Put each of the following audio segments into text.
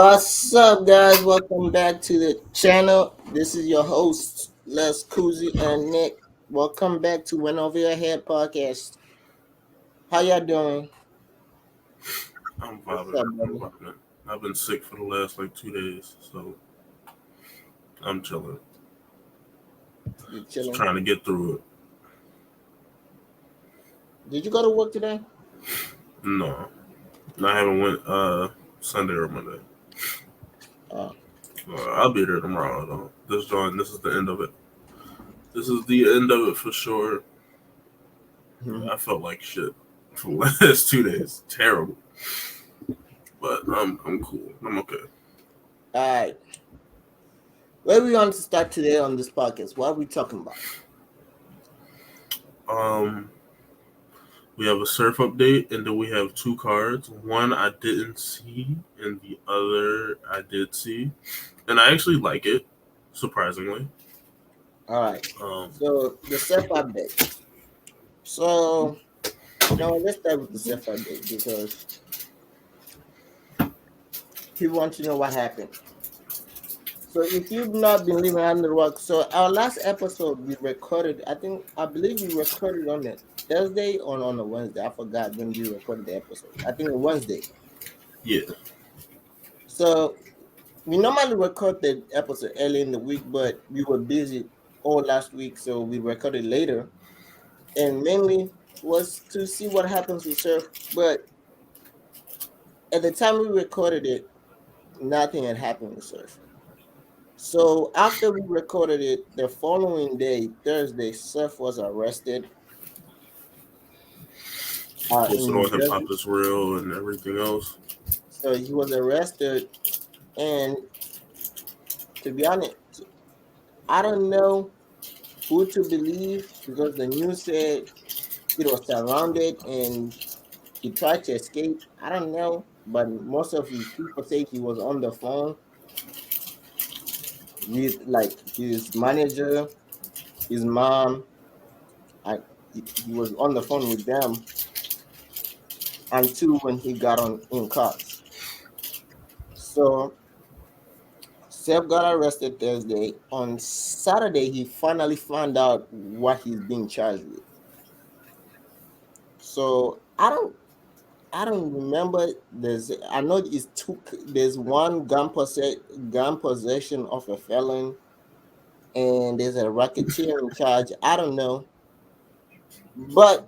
What's up, guys? Welcome back to the channel. This is your host, leskuzzy and Nick. Welcome back to wentoveryahead podcast. How y'all doing? I'm What's vibing. up, I'm buddy? vibing. I've been sick for the last 2 days, so I'm chilling. You Just chilling? trying to get through it. Did you go to work today? No, I haven't went Sunday or Monday. Oh, I'll be there tomorrow though. This is the end of it. This is the end of it for sure. mhm. I felt like shit for the last 2 days. Terrible, but I'm cool. I'm okay. All right. Where we want to start today on this podcast? What are we talking about? Um, we have a surf update, and then we have two cards. One I didn't see, and the other I did see, and I actually like it, surprisingly. All right. Um, So the self update. So now let's start with the self update because people want to know what happened. So if you've not been living under the rock, so our last episode we recorded, I believe we recorded on a Thursday or on a Wednesday. I forgot when we recorded the episode. I think a Wednesday. yeah, So we normally record the episode early in the week, but we were busy all last week, so we recorded later. And mainly was to see what happens with surf. But at the time we recorded it, nothing had happened with surf. So after we recorded it, the following day, Thursday, Surf was arrested posted in New on Hip Hop Jersey. is Real and everything else. So he was arrested, and to be honest, I don't know who to believe because the news said it was surrounded and he tried to escape. I don't know, but most of his people say he was on the phone with like his manager, his mom. I, he was on the phone with them until when he got on in cuffs. So Seth got arrested Thursday. On Saturday, he finally found out what he's being charged with. So I don't remember. I know it's two. There's one gun possession of a felon, and there's a racketeering charge. I don't know, but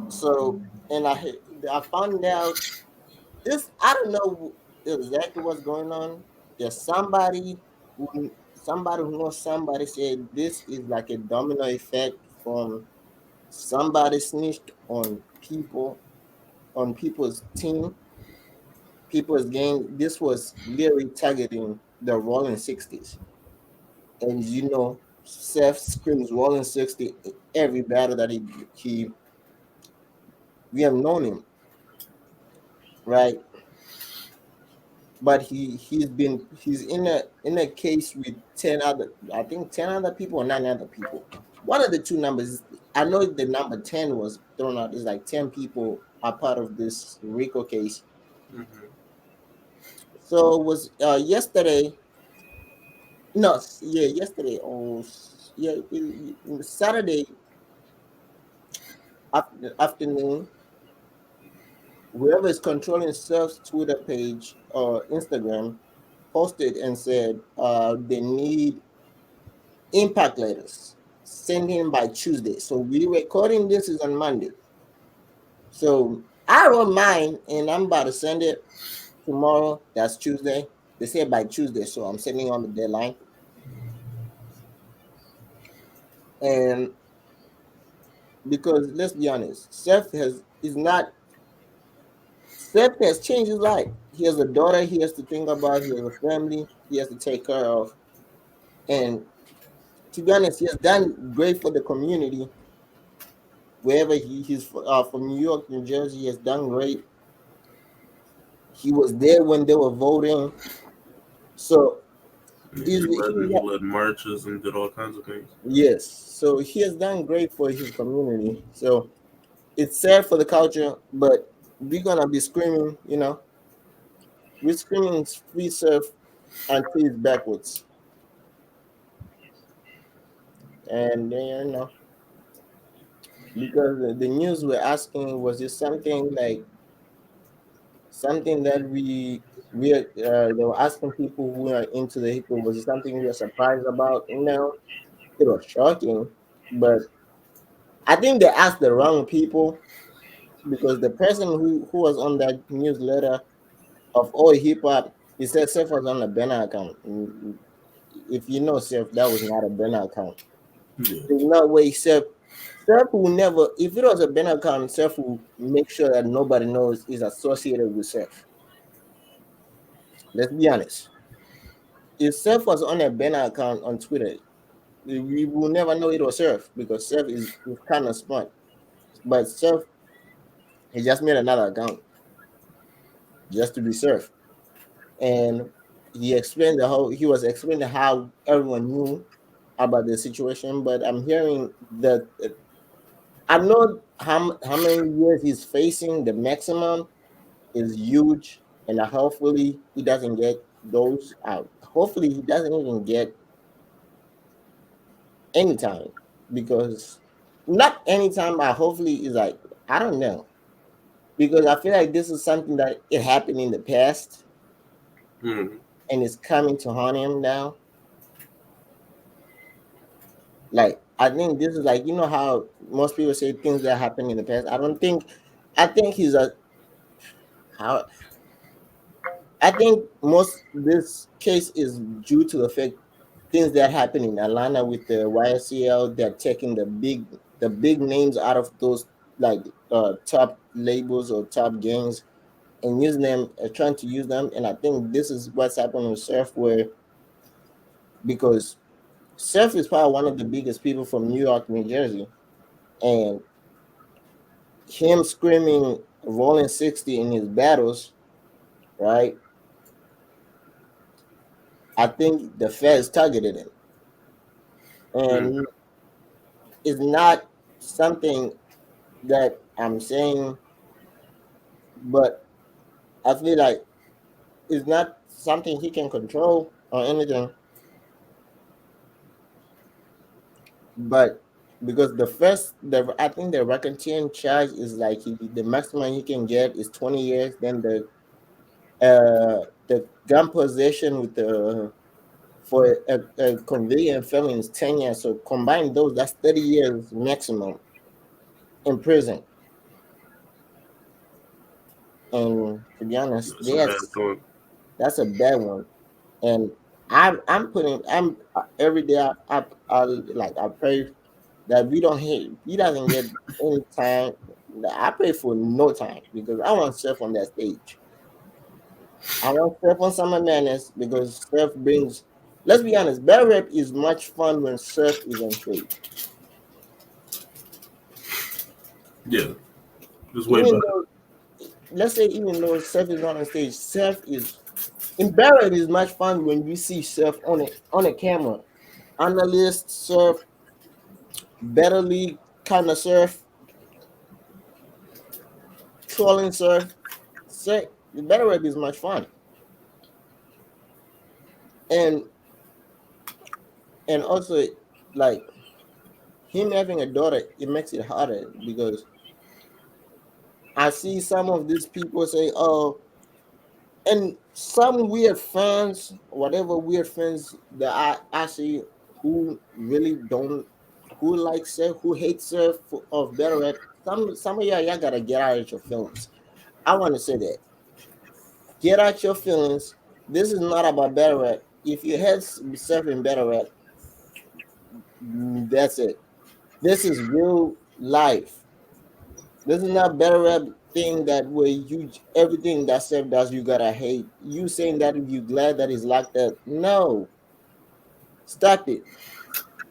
so and I found out this. I don't know exactly what's going on. There's somebody who knows somebody said this is like a domino effect from somebody snitched on people's team, people's gang. This was literally targeting the Rolling 60s. And Seth screams Rolling 60 every battle that he we have known him, right? But he's in a case with 10 other people or 9 other people. One of the two numbers, I know the number 10 was thrown out, is like 10 people are part of this Rico case. Mm-hmm. So it was yesterday, no, yeah, yesterday, yeah, Saturday afternoon, whoever is controlling Surf's Twitter page or Instagram posted and said they need impact letters sent in by Tuesday. So we recording this is on Monday. So I wrote mine and I'm about to send it tomorrow. That's Tuesday. They said by Tuesday, so I'm sending on the deadline. And because let's be honest, Seth has changed his life. He has a daughter he has to think about, he has a family he has to take care of. And to be honest, he has done great for the community. Wherever he's from New York, New Jersey, he has done great. He was there when they were voting. So Yeah, he's, he led marches and did all kinds of things. yes. So he has done great for his community. So it's sad for the culture, but we're gonna be screaming, we're screaming free surf until it's backwards. And then, because the news were asking, was it something like something that they were asking people who are into the hip hop, was it something we are surprised about? It was shocking, but I think they asked the wrong people because the person who was on that newsletter of all hip hop, he said Seth was on a banner account. If you know Seth, that was not a banner account. Yeah. There's no way Seth will never, if it was a banner account, Seth will make sure that nobody knows is associated with Seth. Let's be honest. If Seth was on a banner account on Twitter, we will never know it was Seth because Seth is kind of smart. But Seth, he just made another account just to be Seth. And he was explaining how everyone knew about the situation. But I'm hearing that I know how many years he's facing. The maximum is huge, and hopefully he doesn't get those. Hopefully he doesn't even get anytime because not anytime. I hopefully is like I don't know because I feel like this is something that it happened in the past Mm. and it's coming to haunt him now. Like I think this is like how most people say things that happened in the past. I don't think. I think he's a how. I think most this case is due to the fact things that happen in Atlanta with the YSCL. They're taking the big names out of those like top labels or top gangs and using them, trying to use them. And I think this is what's happening with Surf, where because Surf is probably one of the biggest people from New York, New Jersey, and him screaming rolling 60 in his battles, right? I think the feds targeted him. Mm. And it's not something that I'm saying, but I feel like it's not something he can control or anything. But because I think the racketeering charge is like the maximum he can get is 20 years. Then the gun possession with the for a conveying felon is 10 years. So combine those, that's 30 years maximum in prison. And to be honest, That's a bad feeling. that's a bad one. And I'm every day I like I pray that he doesn't get any time. I pray for no time because I want Steph on that stage. I want Steph on Summer Madness because Steph brings. Let's be honest, battle rap is much fun when Steph is on stage. Yeah, it's way Even better. though, let's say, even though Steph is not on stage, Steph is in battle rap is much fun when you see Steph on a camera. Analyst, Steph, better league kind of Steph, trolling Steph. The battle rap is much fun, and also like him having a daughter, it makes it harder because I see some of these people say, "Oh," and some weird fans, whatever weird fans that I see who really don't, who like surf, who hate surf of better rap. Some of y'all gotta get out of your feelings. I want to say that get out your feelings. This is not about better rap. If you had surfing better rap, that's it. This is real life. This is not better rap thing that where you everything that Seth does you gotta hate. You saying that if you glad that he's locked up. No. Stop it.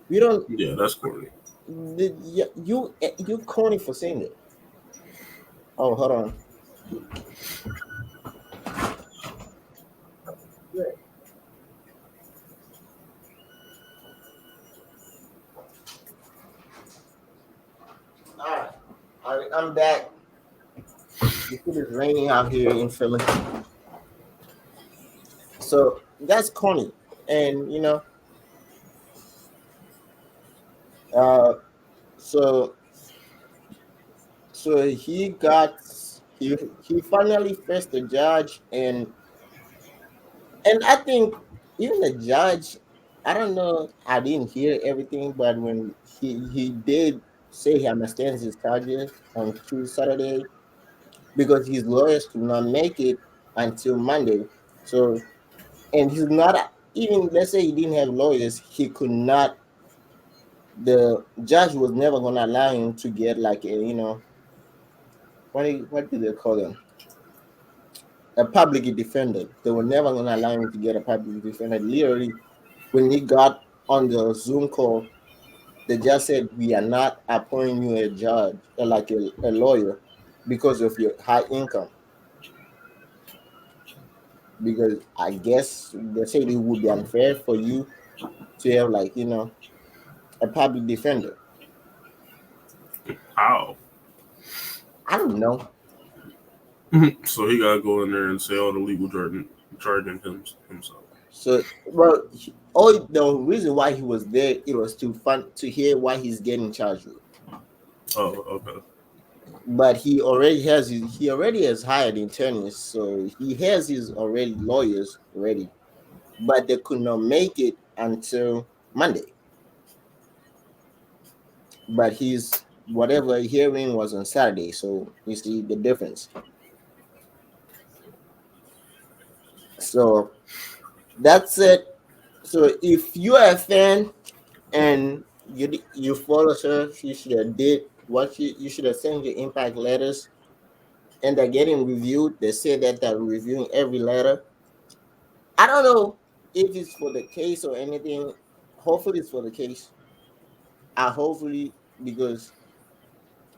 We don't Yeah, that's corny. you corny for saying it. Oh, hold on. Yeah. All right. I'm back. It is raining out here in Philly. So that's corny. And uh so so he he finally faced the judge, and I think even the judge, I don't know, I didn't hear everything, but when he did say he understands his charges on Tuesday, Saturday, because his lawyers could not make it until Monday. So, and he's not even, let's say he didn't have lawyers, he could not. The judge was never going to allow him to get like a what do they call them, a public defender. They were never going to allow him to get a public defender. Literally, when he got on the Zoom call, they just said, "We are not appointing you a judge, like a lawyer, because of your high income." Because I guess they said it would be unfair for you to have like a public defender. How? I don't know. So he gotta go in there and say all the legal jargon, himself. So well, all the reason why he was there, it was to hear why he's getting charged with. Oh, okay. But he already has hired attorneys, so he has his already lawyers ready. But they could not make it until Monday. But his whatever hearing was on Saturday, so you see the difference. So that's it. So if you are a fan and you follow her, you should have did what you should have sent your impact letters, and they're getting reviewed. They say that they're reviewing every letter. I don't know if it's for the case or anything. Hopefully, it's for the case. I hopefully, because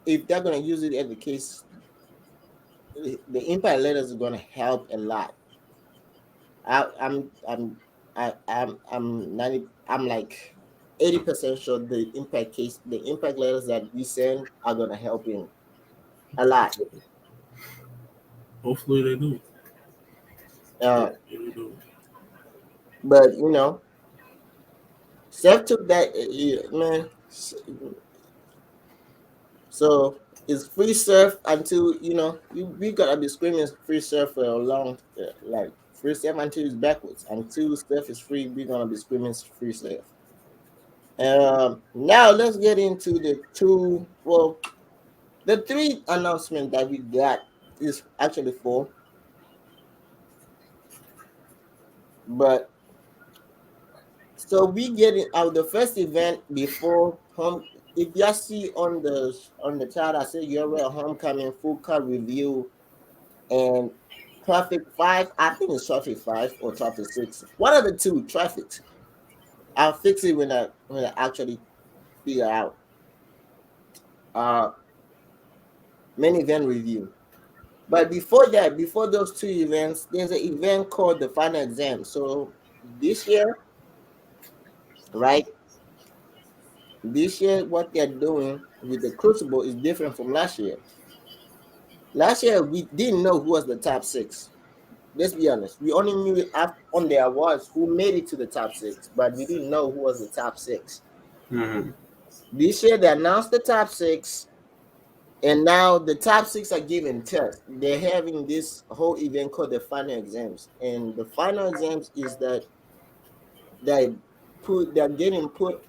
if they're gonna use it as the case, the impact letters are gonna help a lot. I, I'm I'm I'm 90. I'm like 80% sure the impact letters that we send are gonna help him a lot. Hopefully they do. Uh, Hopefully they do. but Seth took that man. So it's free surf until we gotta be screaming free surf for a long like free surf until it's backwards. Until surf is free, we're gonna be screaming free surf. Now let's get into the three announcements that we got is actually four, but so we get it out the first event before home. If you see on the chart, I say you're a homecoming full car review and traffic 5. I think it's traffic 5 or traffic 6. One of the two traffics. I'll fix it when I actually figure out. Uh, main event review. But before that, before those two events, there's an event called the final exam. So this year, right? This year, what they're doing with the Crucible is different from last year. Last year, we didn't know who was the top six. Let's be honest. We only knew on the awards who made it to the top six, but we didn't know who was the top six. Mm-hmm. This year, they announced the top six, and now the top six are giving tests. They're having this whole event called the final exams, and the final exams is that they're getting put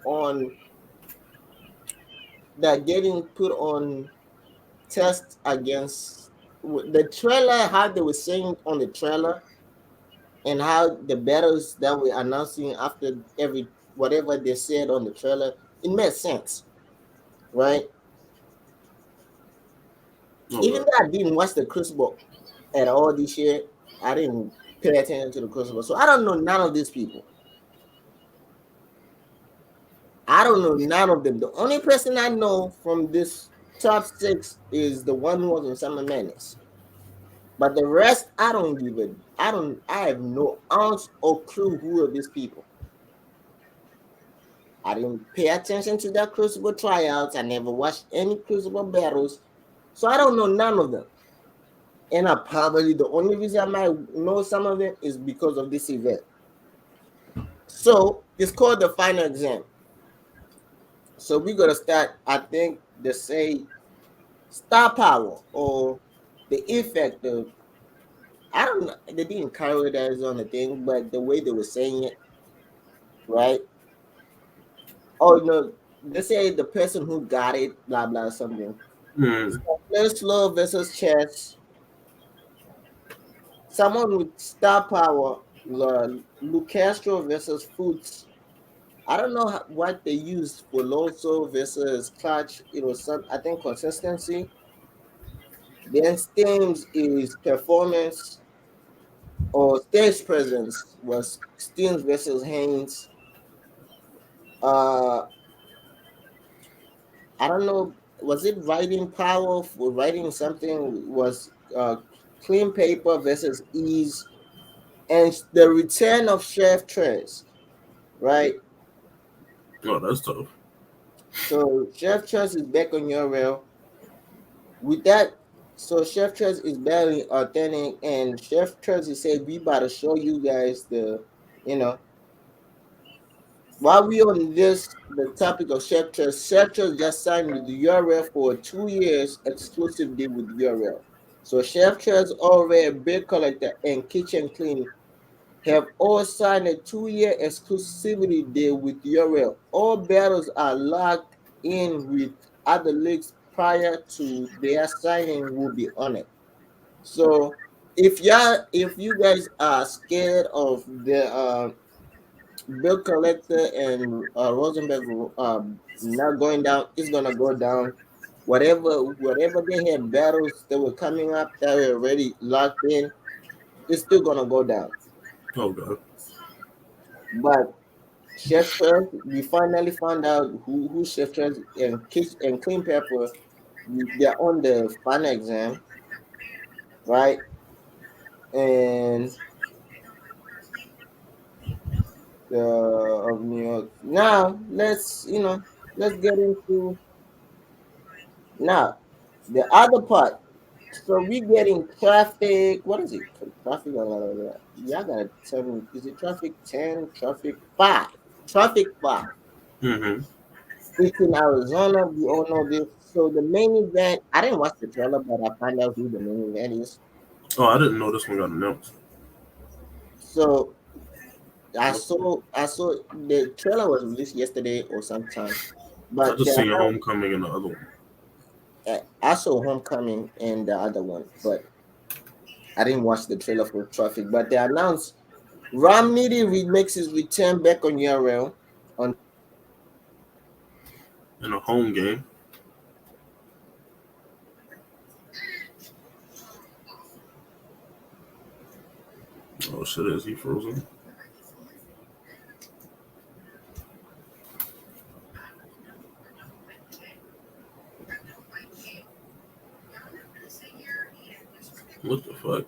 on tests against the trailer, how they were saying on the trailer, and how the battles that we're announcing after every whatever they said on the trailer, it made sense, right? Even Okay. though I didn't watch the Crucible at all this year, I didn't pay attention to the Crucible, so I don't know none of these people. I don't know none of them. The only person I know from this top six is the one who was in Summer Madness. But the rest, I don't give a. I have no ounce or clue who are these people. I didn't pay attention to their Crucible tryouts. I never watched any Crucible battles, so I don't know none of them. and I probably the only reason I might know some of it is because of this event. So it's called the final exam. So we're gonna start. I think they say star power or the effect of. I don't know. They didn't carry that on the thing, but the way they were saying it, right? Oh no, they say the person who got it, blah blah something. Mm. So first slow versus chess. Someone with star power, Lucastro versus Foots. I don't know what they used for Loso versus Clutch. It was some, I think, consistency. Then Steams is performance or stage presence was Steams versus Haynes. Uh, I don't know. Was it writing power for writing something? Was clean paper versus ease, and the return of Chef Trez, right? Oh, that's tough. So Chef Trez is back on your rail. With that, so Chef Trez is barely authentic, and Chef Trez is said we about to show you guys the, you know, while we on this the topic of Chef Trez just signed with the URL for 2 years exclusive deal with URL. So Chef Trez, already Bill Collector, and Kitchen Clean have all signed a 2 year exclusivity deal with URL. All battles are locked in with other leagues prior to their signing will be on it. So if you guys are scared of the bill collector and Rosenberg not going down, it's gonna go down. Whatever they had battles that were coming up that were already locked in, it's still gonna go down. Oh god. But Chef Trez, we finally found out who Chef Trez and Kiss and Clean Pepper. They're on the final exam, right? And of New York. Now let's get into now the other part. So we getting traffic. What is it? Traffic. Y'all gotta tell me. Is it traffic 10? Traffic 5? Traffic 5. Mm-hmm. It's in Arizona. We all know this. So the main event. I didn't watch the trailer, but I found out who the main event is. Oh, I didn't know this one got announced. So Okay. I saw the trailer was released yesterday or sometime, I but just seen Homecoming in the other one. I saw Homecoming and the other one, but I didn't watch the trailer for Traffic. But they announced Ram Nitty makes his return back on URL on In a home game. Oh shit, is he frozen? What the fuck?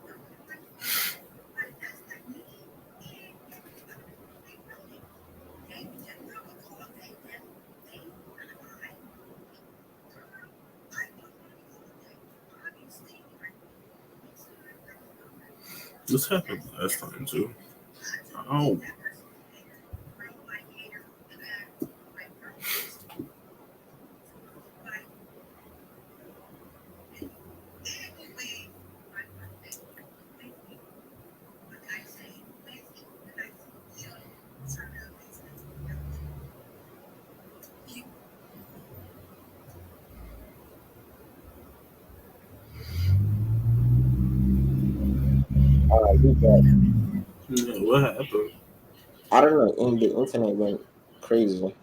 This happened last time too. Oh, we got yeah, what happened? I don't know, in the internet went crazy,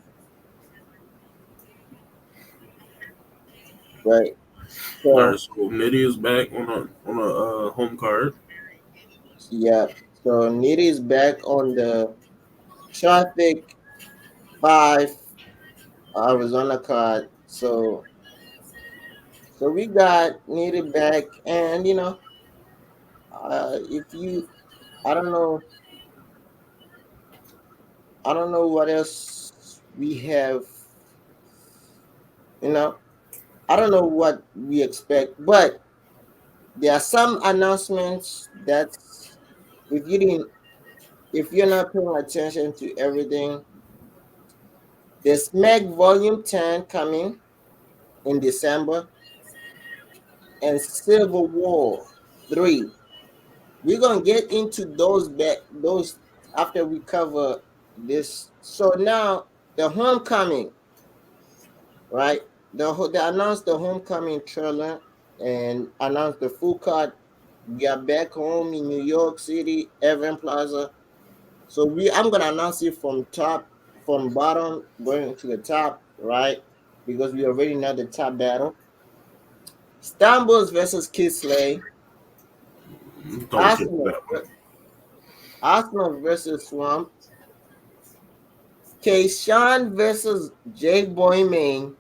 right? All right, So so Nitty is back on a home card. yeah, so Nitty is back on the Traffic 5 Arizona card. So we got Nitty back, and if you I don't know what else we have, you know I don't know what we expect, but there are some announcements that if you didn't, if you're not paying attention to everything, there's Smack Volume 10 coming in December and Civil War 3. We're gonna get into those after we cover this. So now the Homecoming, right? They announced the Homecoming trailer and announced the full card. We are back home in New York City, Event Plaza. So I'm gonna announce it from bottom going to the top, right? Because we already know the top battle. Stambles versus Kisley. Don't get Arsenal, that one. Arsenal versus Swamp. Kayshawn versus Jake Boyman.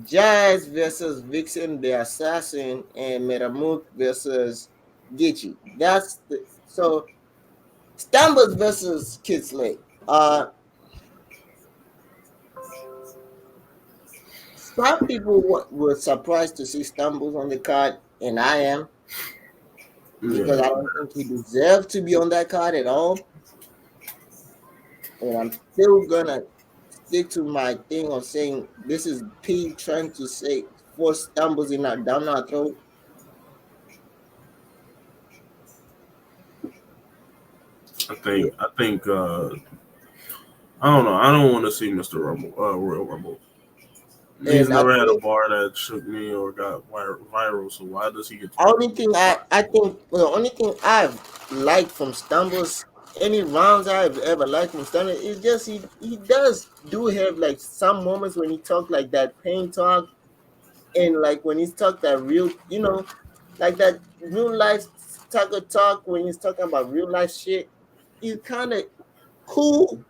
Jazz versus Vixen the Assassin, and Metamuk versus Gitchy. So Stambles versus Kisley. Some people were surprised to see Stumbles on the card, and I am, because Yeah, I don't think he deserved to be on that card at all. And I'm still gonna stick to my thing of saying this is P trying to say force Stumbles in our down our throat. Yeah, I think I don't know. I don't want to see Mr. Rumble, Royal Rumble. He's and I never had a think bar that shook me or got viral. So why does he get to be only thing I think the only thing I've liked from Stumbles, any rounds I've ever liked from Stumbles, is just he does do have like some moments when he talk like that pain talk, and like when he's talk that real, like that real life talk when he's talking about real life shit. He's kind of cool,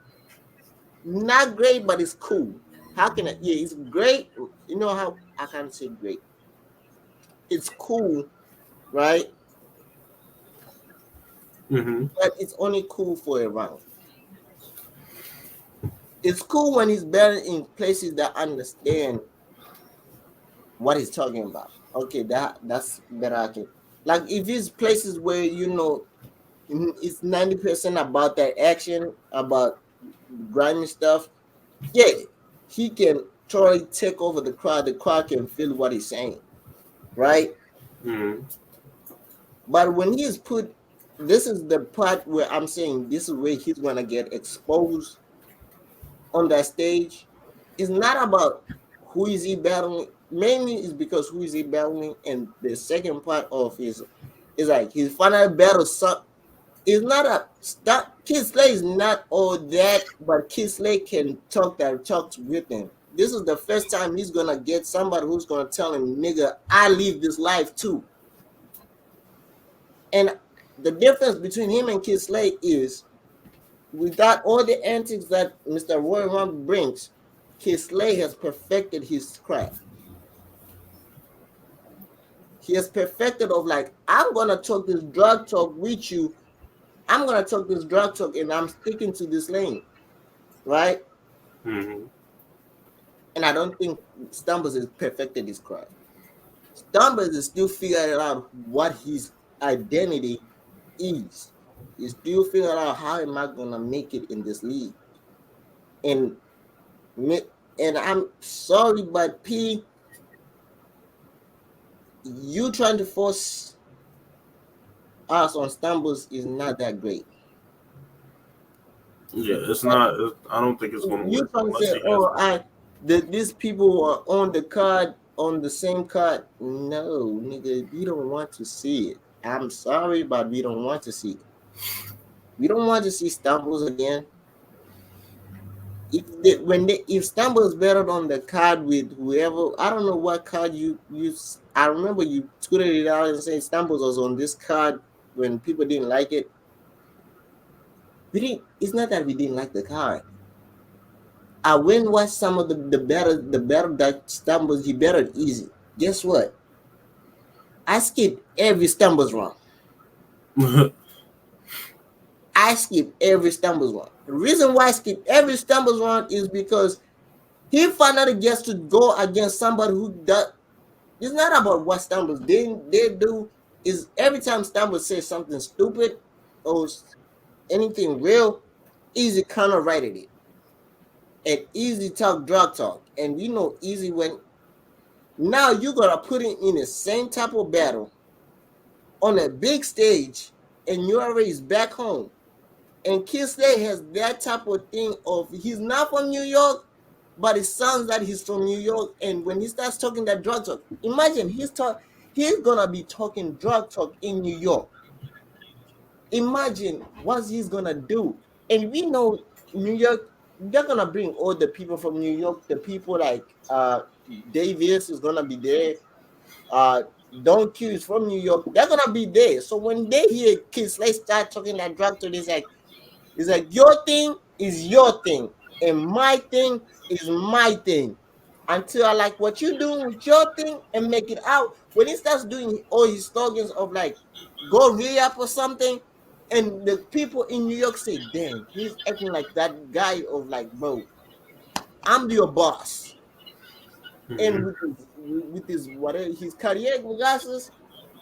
not great, but it's cool. How can I? Yeah, it's great. You know how I can't say great. It's cool, right? Hmm. But it's only cool for a round. It's cool when he's better in places that understand what he's talking about. Okay, that's better. I can like if it's places where it's 90% about that action, about grimy stuff. Yeah, he can totally take over the crowd. The crowd can feel what he's saying, right? Hmm. But when he's put, this is the part where I'm saying this is where he's gonna get exposed on that stage. It's not about who is he battling. Mainly is because who is he battling, and the second part of his is like his final battle. It's not a stop. Kisley is not all that, but Kisley can talks with him. This is the first time he's gonna get somebody who's gonna tell him, "Nigga, I live this life too." And the difference between him and Kisley is, without all the antics that Mr. Roy Rumble brings, Kisley has perfected his craft. He has perfected of like, I'm gonna talk this drug talk with you. I'm gonna talk this drug talk, and I'm sticking to this lane, right? Hmm. And I don't think Stumbles has perfected his craft. Stumbles is still figuring out what his identity is. He's still figuring out how am I gonna make it in this league. And and I'm sorry, but P, you trying to force us on Stumbles is not that great. Yeah, it's not. I don't think it's going to You work trying to unless say, he has oh, these people are on the card on the same card? No, nigga, we don't want to see it. I'm sorry, but we don't want to see it. We don't want to see Stumbles again. If Stumbles battled on the card with whoever, I don't know what card you use. I remember you tweeted it out and said Stumbles was on this card when people didn't like it. We didn't. It's not that we didn't like the card. I went and watched some of the better that Stumbles he battled easy. Guess what? I skipped every Stumbles round. to. I skipped every Stumbles round. The reason why I skipped every Stumbles round is because he finally gets to go against somebody who does. It's not about what Stumbles they do. Is every time Stumbles says something stupid or anything real, Easy kind of righted it. And Easy talk drug talk. And you know Easy when now you gotta put it in the same type of battle on a big stage and you already is back home. And Kisley has that type of thing of he's not from New York, but it sounds like he's from New York. And when he starts talking that drug talk, imagine he's gonna be talking drug talk in New York. Imagine what he's gonna do. And we know New York, they're gonna bring all the people from New York, the people like Davis is gonna be there. Uh Don Q is from New York, they're gonna be there. So when they hear kids, let's start talking that drug talk, it's like your thing is your thing, and my thing is my thing. Until I like what you're doing with your thing and make it out. When he starts doing all his slogans of like go re up or something, and the people in New York say, damn, he's acting like that guy of like, bro, I'm your boss. And Hmm. with his whatever his career glasses,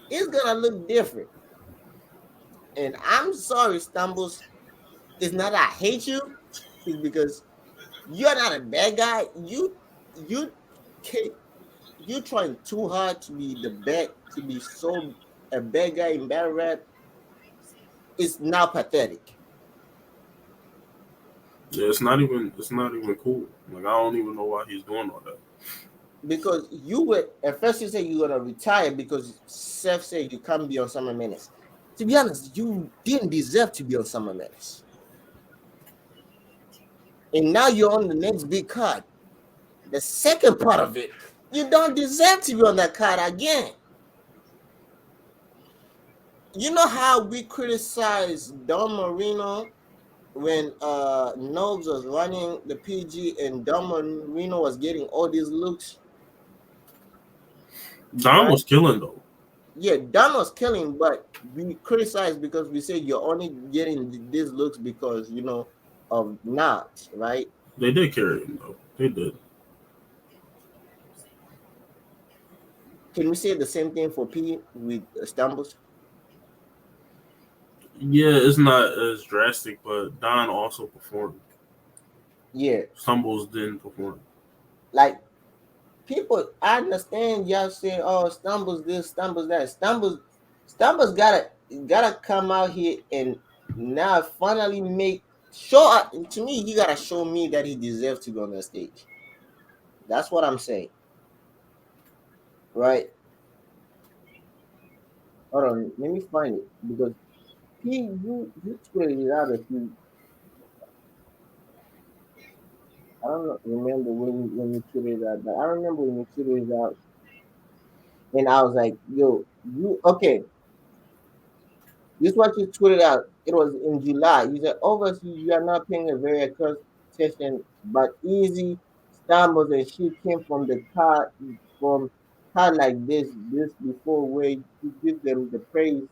it's gonna look different. And I'm sorry, Stumbles. It's not that I hate you, it's because you're not a bad guy. You ca- you trying too hard to be the bad to be so a bad guy in battle rap. It's now pathetic Yeah, it's not even cool. Like I don't even know why he's doing all that. because you were at first you said you're gonna retire because Seth said you can't be on Summer Menace. To be honest, you didn't deserve to be on Summer Menace, and now you're on the next big card. The second part of it, you don't deserve to be on that card again. You know how we criticize Don Marino when Nobes was running the PG and Don Marino was getting all these looks, Don right? was killing though. Yeah, Don was killing, but we criticized because we say you're only getting these looks because of Knots, right? They did carry him though. They did. Can we say the same thing for P with Stumbles? Yeah, it's not as drastic, but Don also performed. Yeah, Stumbles didn't perform. like people, I understand y'all saying, "Oh, Stumbles this, Stumbles that." Stumbles gotta come out here and now finally make show. To me, he gotta show me that he deserves to be on the stage. That's what I'm saying, right? Hold on, let me find it because you tweeted it out a few. I don't know, remember when you tweeted it out, but I remember when you tweeted it out, and I was like, "Yo, you okay?" This is what you tweeted out. It was in July. You said, obviously, you are not paying a very close attention, but easy stumbles and she came from car like this before where you give them the praise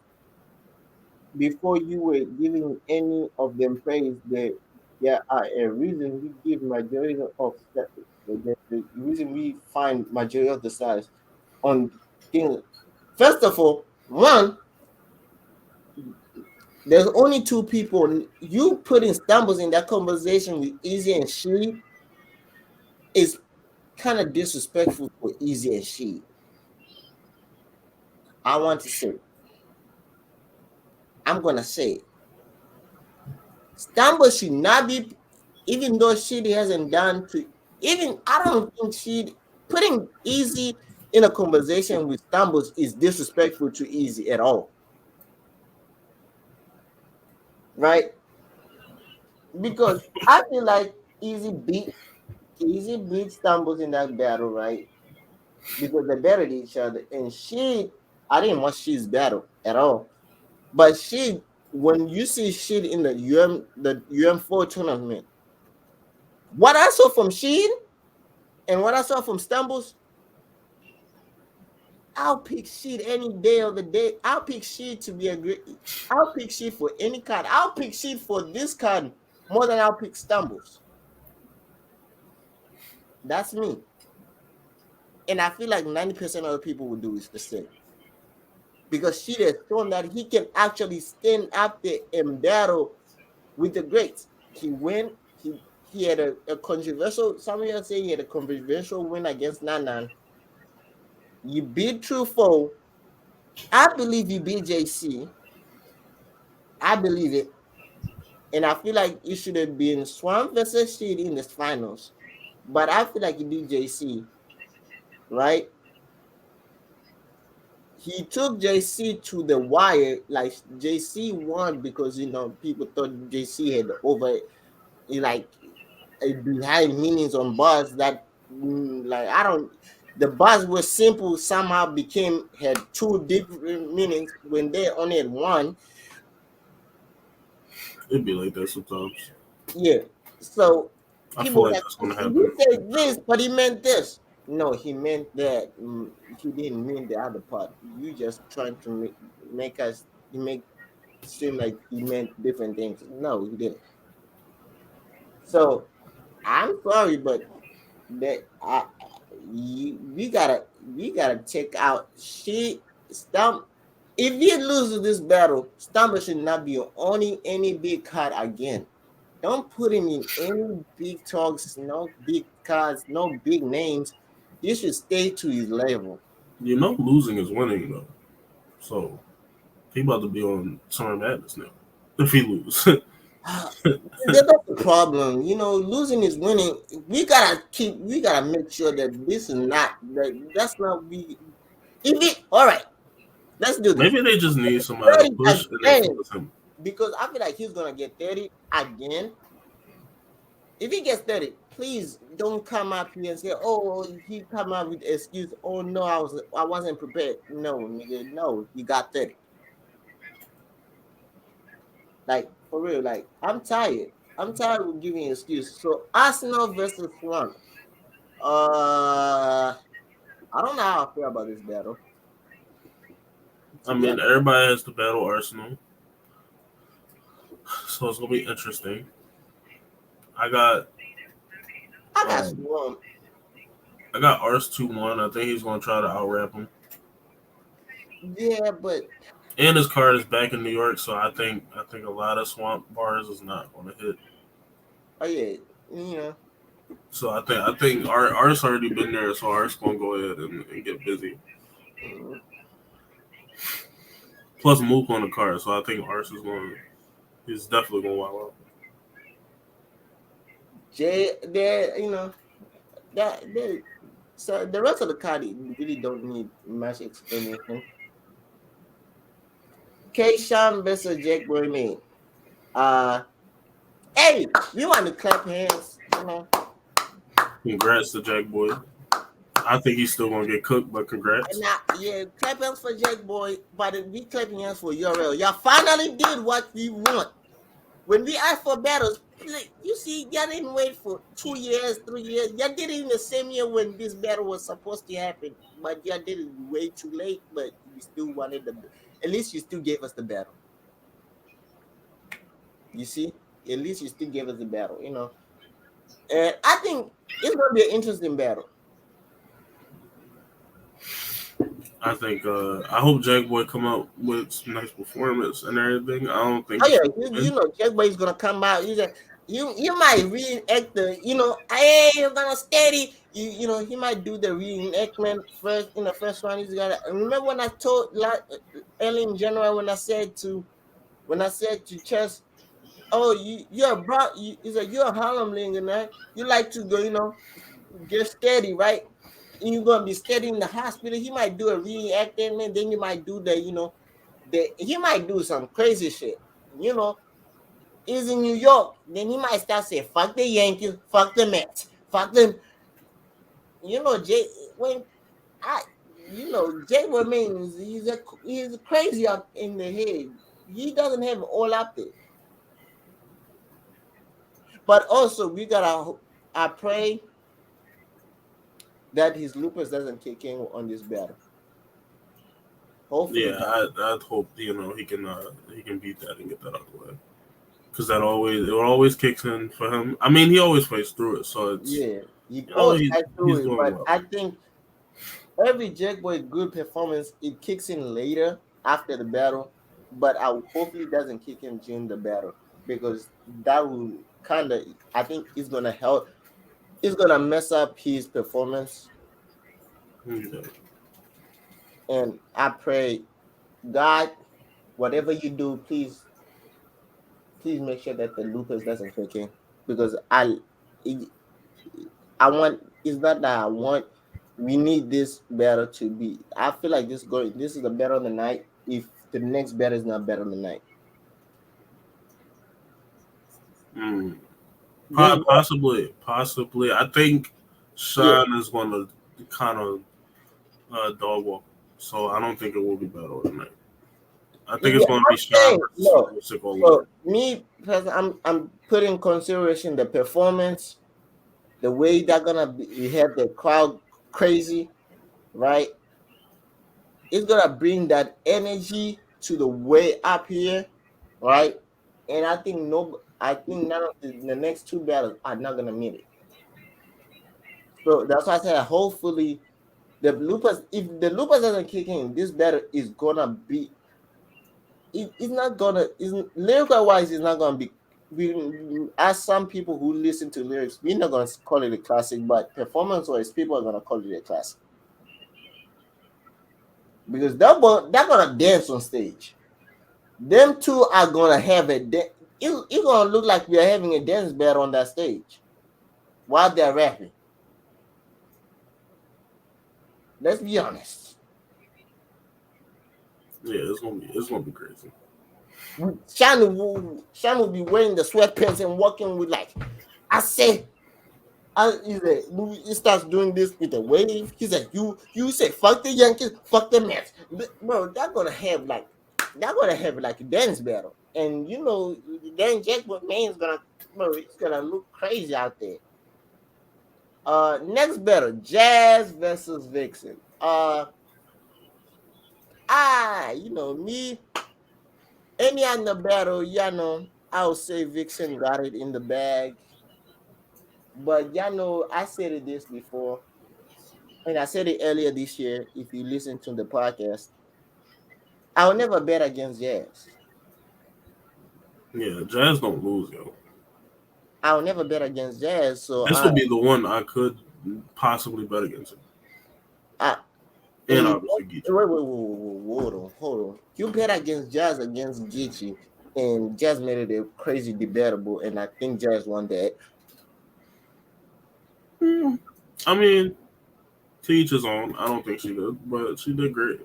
before you were giving any of them praise. There are a reason we give majority of the reason we find majority of the size on things. First of all, one, there's only two people. You putting stumbles in that conversation with Easy and She is kind of disrespectful for Easy and She. I want to say, I'm gonna say, stumbles should not be, even though she hasn't done to, even I don't think she putting Easy in a conversation with stumbles is disrespectful to Easy at all, right? Because I feel like Easy beat stumbles in that battle, right? Because they battled each other. And I didn't watch She's battle at all. But when you see Sheed in the UM4 tournament, what I saw from Sheed and what I saw from Stumbles, I'll pick Sheed any day of the day. I'll pick Sheed to be a great. I'll pick Sheed for any card. I'll pick Sheed for this card more than I'll pick Stumbles. That's me. And I feel like 90% of the people will do is the same. Because she has shown that he can actually stand up there and battle with the greats. He went, he had a controversial, some of you say he had a controversial win against Nanan. You beat Truffaut. I believe you beat JC. I believe it. And I feel like it should have been Swamp versus Sheed in the finals. But I feel like you beat JC, right? He took JC to the wire. Like JC won because people thought JC had over like behind meanings on bars that like I don't. The bars were simple somehow became had two different meanings when they only had one. It'd be like that sometimes. Yeah. So I feel people were like like, that's gonna he happen. said this, but he meant this. No, he meant that. He didn't mean the other part. You just trying to make us make seem like he meant different things. No, he didn't. So I'm sorry, but that we gotta check out. She Stump. If he loses this battle, Stumper should not be owning any big card again. Don't put him in any big talks, no big cards, no big names. He should stay to his level. You know, losing is winning though. So he about to be on Summer Madness now. If he lose, That's the problem. Losing is winning. We gotta make sure that this is not that's not we if it all right, let's do this. maybe they just need somebody to 30 push and then again. focus him. Because I feel like he's gonna get 30 again. If he gets 30, please don't come up here and say, "Oh, he come up with excuse." Oh no, I wasn't prepared. No, nigga, no, he got 30. Like for real, like I'm tired. I'm tired of giving excuse. So Arsenal versus Swan. I don't know how I feel about this battle. To I be mean, honest, everybody has to battle Arsenal, so it's gonna be interesting. I got I got um, Swan. I got Ars 2-1. I think he's gonna try to out rap him. Yeah, but And his card is back in New York, so I think a lot of swamp bars is not gonna hit. oh yeah, you know, So I think Ars already been there, so Ars gonna go ahead and get busy. mm, Plus Mook on the card, so I think Ars is going. He's definitely gonna wild out. Jay, there, that. So the rest of the card really don't need much explanation. K. Sean versus Jake Boyman. Uh, hey, we want to clap hands. Congrats to Jack Boy. I think he's still gonna get cooked, but And congrats. now, yeah, clap hands for Jake Boy, but we clapping hands for URL. Y'all finally did what we want. When we asked for battles, you see, y'all didn't wait for 2 years, 3 years. Y'all did it in the same year when this battle was supposed to happen, but y'all did it way too late. But we still wanted at least you still gave us the battle. You see, at least you still gave us the battle. And I think it's gonna be an interesting battle. I hope Jack Boy come out with some nice performance and everything. I don't think Oh he yeah, should you win. know, Jack Boy is gonna come out. He's a, you might reenact hey, you're gonna steady. He might do the reenactment first in the first one. He's got. Remember when I told early in January when I said to Chess, oh, you're a bro. He's like you're a Harlemling, and you like to go, get steady, right? And you're gonna be steady in the hospital. He might do a reenactment, and then you might do he might do some crazy shit. You know, is in New York, then he might start saying, fuck the Yankees, fuck the Mets, fuck them. Jay, when I, Jay remains, he's crazy up in the head. He doesn't have all up there. But also, I pray that his lupus doesn't kick in on this battle. Hopefully, Yeah, I hope he can beat that and get that out of the way because it always kicks in for him. I mean, he always plays through it, so it's yeah, he you know always fight he's through it. doing But well. I think every Jackboy good performance it kicks in later after the battle, but I hopefully it doesn't kick in during the battle because that will kind of I think it's gonna help. It's gonna mess up his performance, Yeah. and I pray God, whatever you do, please make sure that the lupus doesn't kick in because it, I want. It's not that I want. We need this battle to be. I feel like this is the battle of the night. If the next battle is not better than the night, Mm. this Possibly. I think yeah Sean is going to kind of dog walk, so I don't think it will be battle tonight. I think yeah. it's going to be I'm Sean saying versus no. Usyk all over. So me, personally, I'm putting in consideration the performance, the way they're gonna be, have the crowd crazy, right? It's gonna bring that energy to the way up here, right? And I think no, I think none of the next two battles are not gonna meet it. So that's why I said hopefully the lupus, if the lupus doesn't kick in, this battle is gonna be. It's not gonna. Is lyrical wise, it's not gonna be. We as some people who listen to lyrics, we're not gonna call it a classic, but performance wise, people are gonna call it a classic because they're gonna dance on stage. Them two are gonna have a it's gonna look like we are having a dance battle on that stage while they're rapping. Let's be honest. Yeah, it's gonna be crazy. Shan will be wearing the sweatpants and walking with like I said. He starts doing this with a wave. He's like, you say fuck the Yankees, fuck the Mets, bro. They're gonna have like a dance battle, and then Jack McMahon's gonna, bro, it's gonna look crazy out there. Next battle, Jazz versus Vixen. Me, any other battle, I would say Vixen got it in the bag. But I said this before, and I said it earlier this year. If you listen to the podcast, I'll never bet against Jazz. Yeah, Jazz don't lose, yo. I'll never bet against Jazz. So This would be the one I could possibly bet against him, I and and obviously Geechee. wait, hold on. You bet against Jazz against Geechee, and Jazz made it a crazy debatable, and I think Jazz won that. Hmm. I mean, to each his own. I don't think she did, but she did great.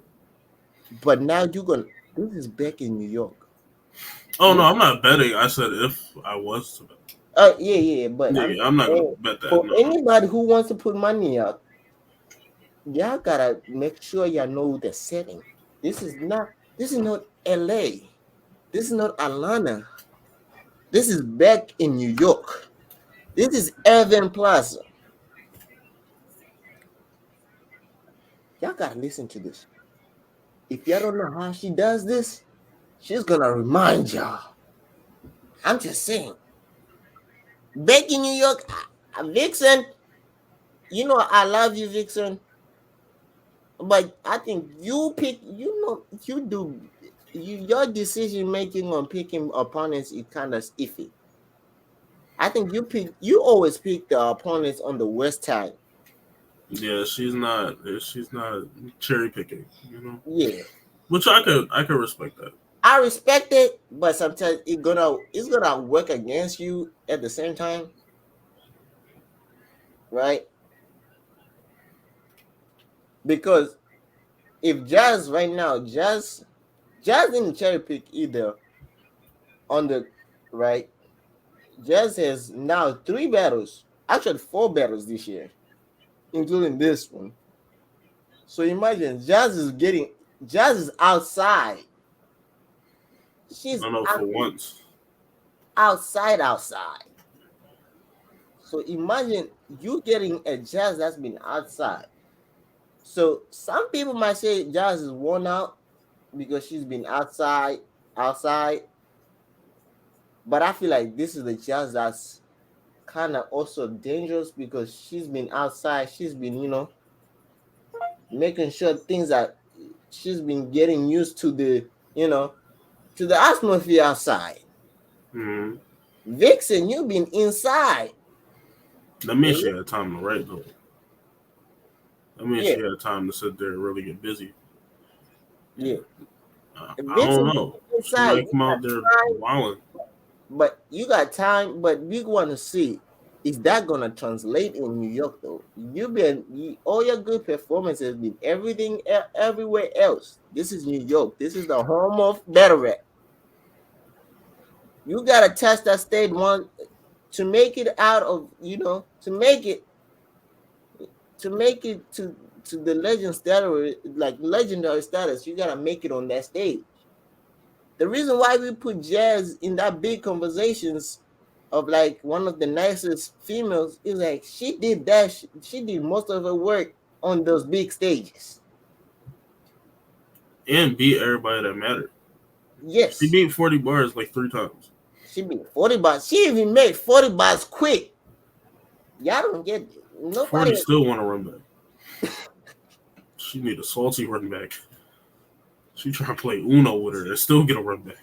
But now you're gonna. This is back in New York. Oh no, You, I'm not betting. I said if I was to bet. yeah. But Yeah, yeah, I'm not gonna saying bet that. for No, no. anybody who wants to put money up, y'all gotta make sure y'all know the setting. This is not LA. This is not Atlanta. This is back in New York. This is Irving Plaza. Y'all gotta listen to this. If y'all don't know how she does this, she's gonna remind y'all. I'm just saying. Back in New York, Vixen, I love you, Vixen. But I think your decision making on picking opponents is kind of iffy. I think you always pick the opponents on the west side. Yeah, she's not cherry picking. Yeah. Which I could respect that. I respect it, but sometimes it's gonna work against you at the same time, right? Because if Jazz right now, Jazz didn't cherry pick either on the right. Jazz has now three battles, actually four battles this year, including this one. So imagine Jazz is outside. She's I know for actually once. outside. So imagine you getting a Jazz that's been outside. So some people might say Jazz is worn out because she's been outside. But I feel like this is the Jazz that's kind of also dangerous because she's been outside. She's been, making sure things are. She's been getting used to the, to the atmosphere outside. Mm-hmm. Vixen, you've been inside. That means she Mhm. had time to write though. That means Yeah, she had time to sit there and really get busy. yeah. I don't Vixen know. She inside. might You come got out there time, wilding. but you got time. But we want to see, is that gonna translate in New York though? All your good performances have been everything everywhere else. This is New York. This is the home of better. You gotta test that state one to make it out of, to make it to the legend status, like legendary status. You gotta make it on that stage. The reason why we put Jazz in that big conversations of like one of the nicest females is like she did that. She did most of her work on those big stages. And beat everybody that mattered. She Yes, beat 40 bars like 3 times. she beat 40 bars. She even made 40 bars quick. Y'all don't get it. Nobody. 40 still want to run back. She need a salty run back. She trying to play Uno with her and still get a run back.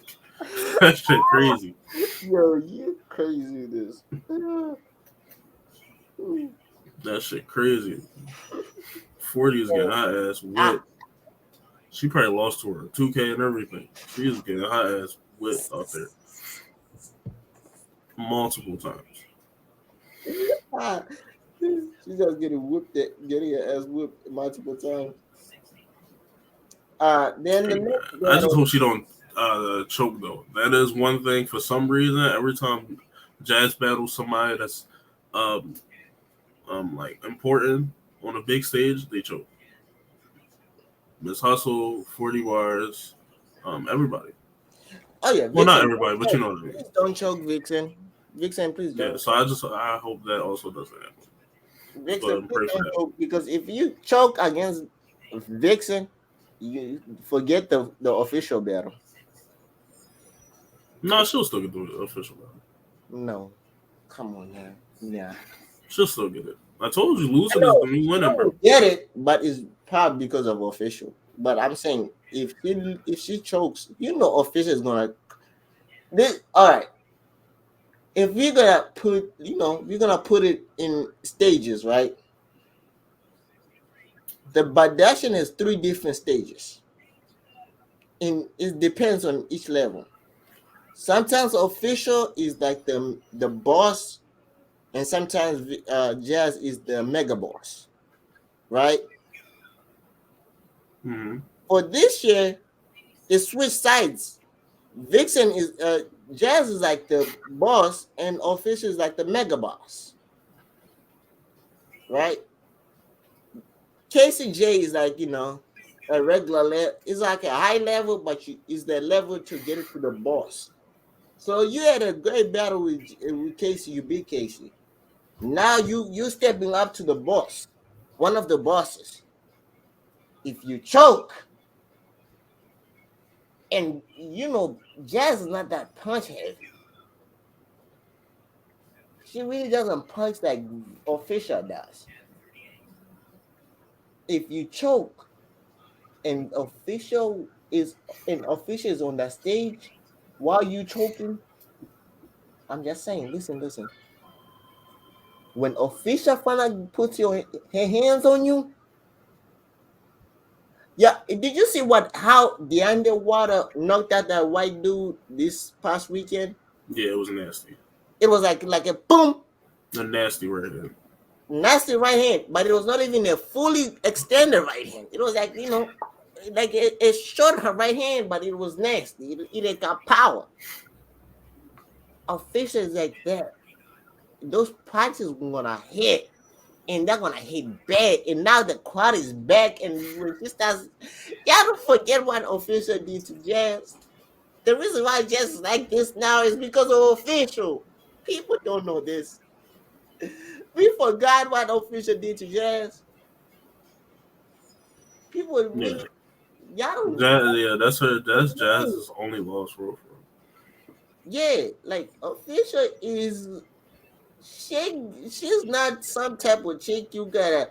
That shit crazy. Yo, you crazy this. That shit crazy. 40 is getting her ass I, whipped. She probably lost to her 2K and everything. She is getting her ass whipped out there multiple times. I, she's just getting her ass whipped multiple times. Then the Hey, man, next I just battle. hope she don't choke though. That is one thing. For some reason, every time Jazz battles somebody that's um like important on a big stage, they choke. Miss Hustle, 40 bars, everybody. Oh yeah, Well, not Vixen, don't everybody, but you choke. know what I mean. Please don't choke, Vixen. Vixen, please Yeah. don't So choke. I hope that also doesn't happen. Let's go Vixen, ahead and please pray for don't that. choke, because if you choke against Vixen, you forget the official battle. No, she'll still get the official battle. No, come on now. Yeah, She'll still get it. I told you, I losing is know the new she winning, bro. will get it, but it's probably because of official. But I'm saying if she chokes, official is gonna this. All right, if we're gonna put it in stages, right? The Badassian has three different stages. It depends on each level. Sometimes official is like the boss, and sometimes Jazz is the mega boss, right? Mm-hmm. For this year, they switch sides. Vixen is Jazz is like the boss, and official is like the mega boss, right? KCJ is like a regular level. It's like a high level, but is the level to get it to the boss. So you had a great battle with Casey. You beat Casey. Now you stepping up to the boss, one of the bosses. If you choke, and Jazz is not that punch heavy. She really doesn't punch like official does. If you choke and official is on that stage while you choking, I'm just saying, listen. When official finally puts her hands on you, yeah. Did you see how the underwater knocked out that white dude this past weekend? Yeah, it was nasty. It was like a boom, A nasty right hand. nasty right hand, but it was not even a fully extended right hand. It was like like it short her right hand, but it was nasty. It got power. Officials like that, those punches gonna hit, and they're gonna hit bad. And now the crowd is back, and when she starts, y'all don't forget what official did to Jazz. The reason why Jazz is like this now is because of official. People don't know this. We forgot what official did to Jazz. People Yeah. really, y'all don't. Yeah, that's her. That's Jazz's only loss for real. Yeah, like official is she's not some type of chick you gonna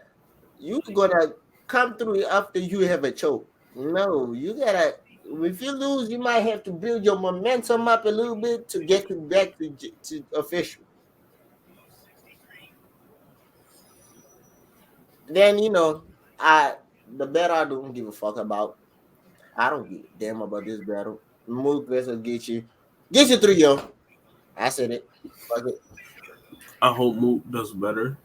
come through after you have a choke. No, you gotta. If you lose, you might have to build your momentum up a little bit to get you back to official. Then I the battle I don't give a fuck about. I don't give a damn about this battle. Mook versus Gaethje. Gaethje 3, yo. I said it. Fuck it. I hope Mook does better.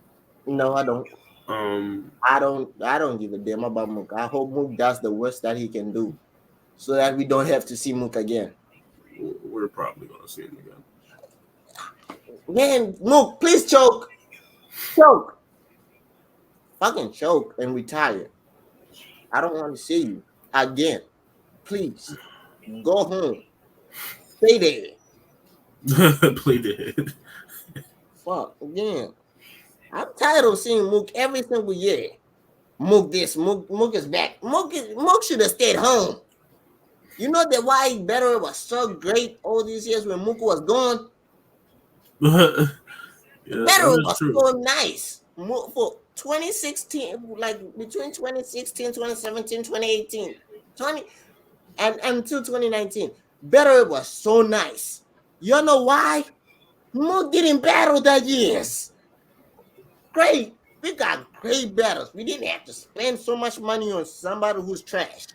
No, I don't. Um, I don't give a damn about Mook. I hope Mook does the worst that he can do, so that we don't have to see Mook again. we're probably gonna see him again. Man, Mook, please choke. Choke. Fucking choke and retire. I don't want to see you again. Please. Go home. Stay there. Play dead. Fuck again. I'm tired of seeing Mook every single year. Mook this, Mook is back. Mook should have stayed home. You know that why Better was so great all these years when Mook was gone? Yeah, Better that is was true. so nice. For 2016, like between 2016, 2017, 2018, 20 and until 2019. Better was so nice. You know why? Mook didn't battle that years. Great. We got great battles. We didn't have to spend so much money on somebody who's trash.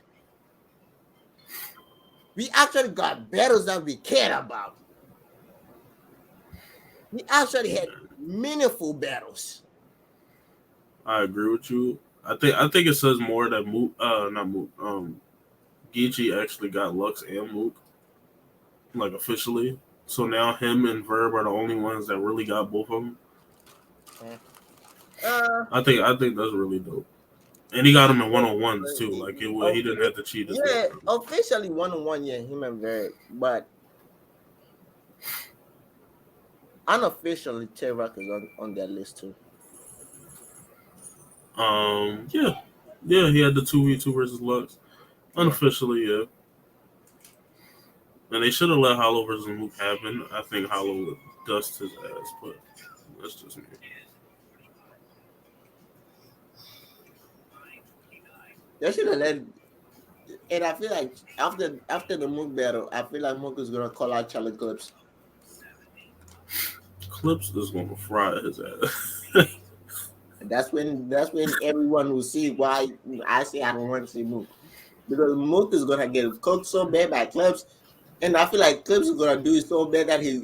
We actually got battles that we cared about. We actually had meaningful battles. I agree with you. I think it says more that Mook, not Mook, Geechee actually got Lux and Mook, like officially. So now him and Verb are the only ones that really got both of them. Uh, I think that's really dope. And he got him in 1-on-ones too. Like he didn't have to cheat his way yeah, around. officially 1-on-1, yeah, him and Verb, but unofficially, T-Rock is on that list too. Yeah, yeah, he had the 2v2 versus Lux. Yeah, Unofficially, yeah. And they should have let Hollow versus Mook happen. I think Hollow would dust his ass, but that's just me. they should have let. And I feel like after the Mook battle, I feel like Mook is gonna call out Charlie Clips. Clips is gonna fry his ass. And that's when everyone will see why I say I don't want to see Mook, because Mook is gonna get cooked so bad by Clips, and I feel like Clips is gonna do it so bad that he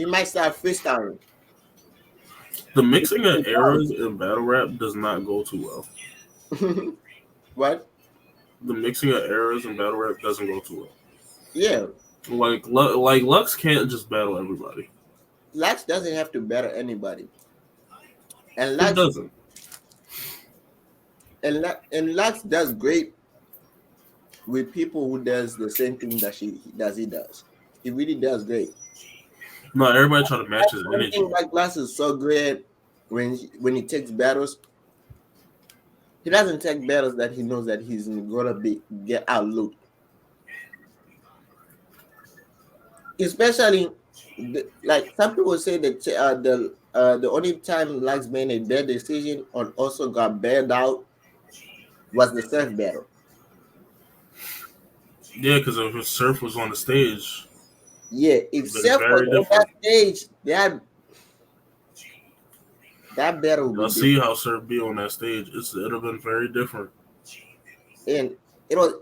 might start freestyling. The mixing of eras in battle rap does not go too well. What? The mixing of eras in battle rap doesn't go too well. Yeah, Like Lux can't just battle everybody. Lux doesn't have to battle anybody, and It Lux doesn't. and Lux does great with people who does the same thing that he does. He really does great. No, everybody try to match his One thing energy. like Lux is so great when he takes battles. He doesn't take battles that he knows that he's gonna be get outlooked. Especially like some people say that the only time Lux made a bad decision and also got bailed out was the surf battle. Yeah, because if his surf was on the stage, Yeah, if it'd been Seth was very on that different. stage, that battle Y'all would be see different. how surf be on that stage? It'd have been very different. And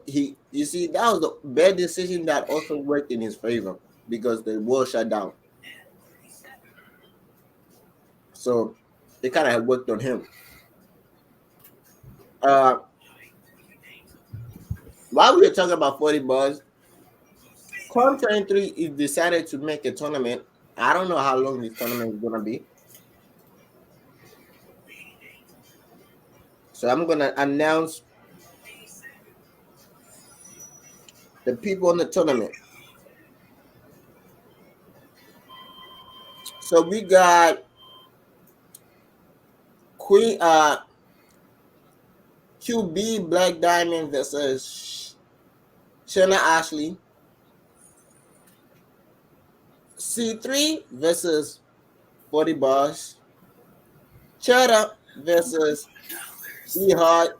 you see that was the bad decision that also worked in his favor because the world shut down. So it kind of worked on him. Uh, while we were talking about 40 bars, Con 23 is decided to make a tournament. I don't know how long this tournament is gonna be. So I'm gonna announce the people in the tournament. So we got Queen QB Black Diamond versus Shanna Ashley. C3 versus 40 bars. Cheddar versus C Hard.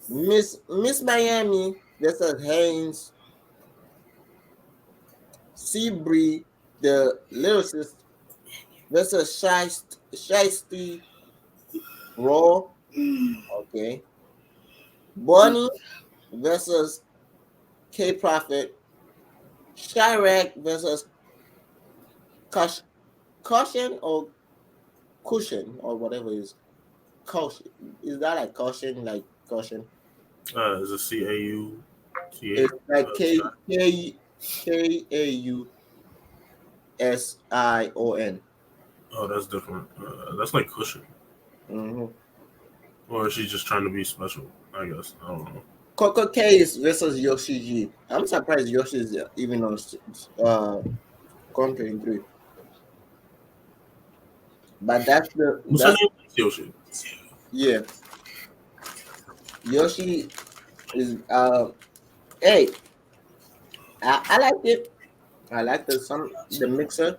Miss Miami versus Haynes, Seabree, the lyricist versus Shiesty Raw. Okay. Bonnie versus K Prophet. Chirac versus Cush, Caution or Cushion or whatever it is. Caution. Is that like caution? Like caution? Is it It's CAUTH? like Kusion. Oh, that's different. That's like cushion. Mm-hmm. Or is she just trying to be special? I guess. I don't know. Coco Case versus Yoshi G. I'm surprised Yoshi is even on content 3. But What's her that's name? Yoshi. yeah. Yoshi is hey, I like it. I like the mixer,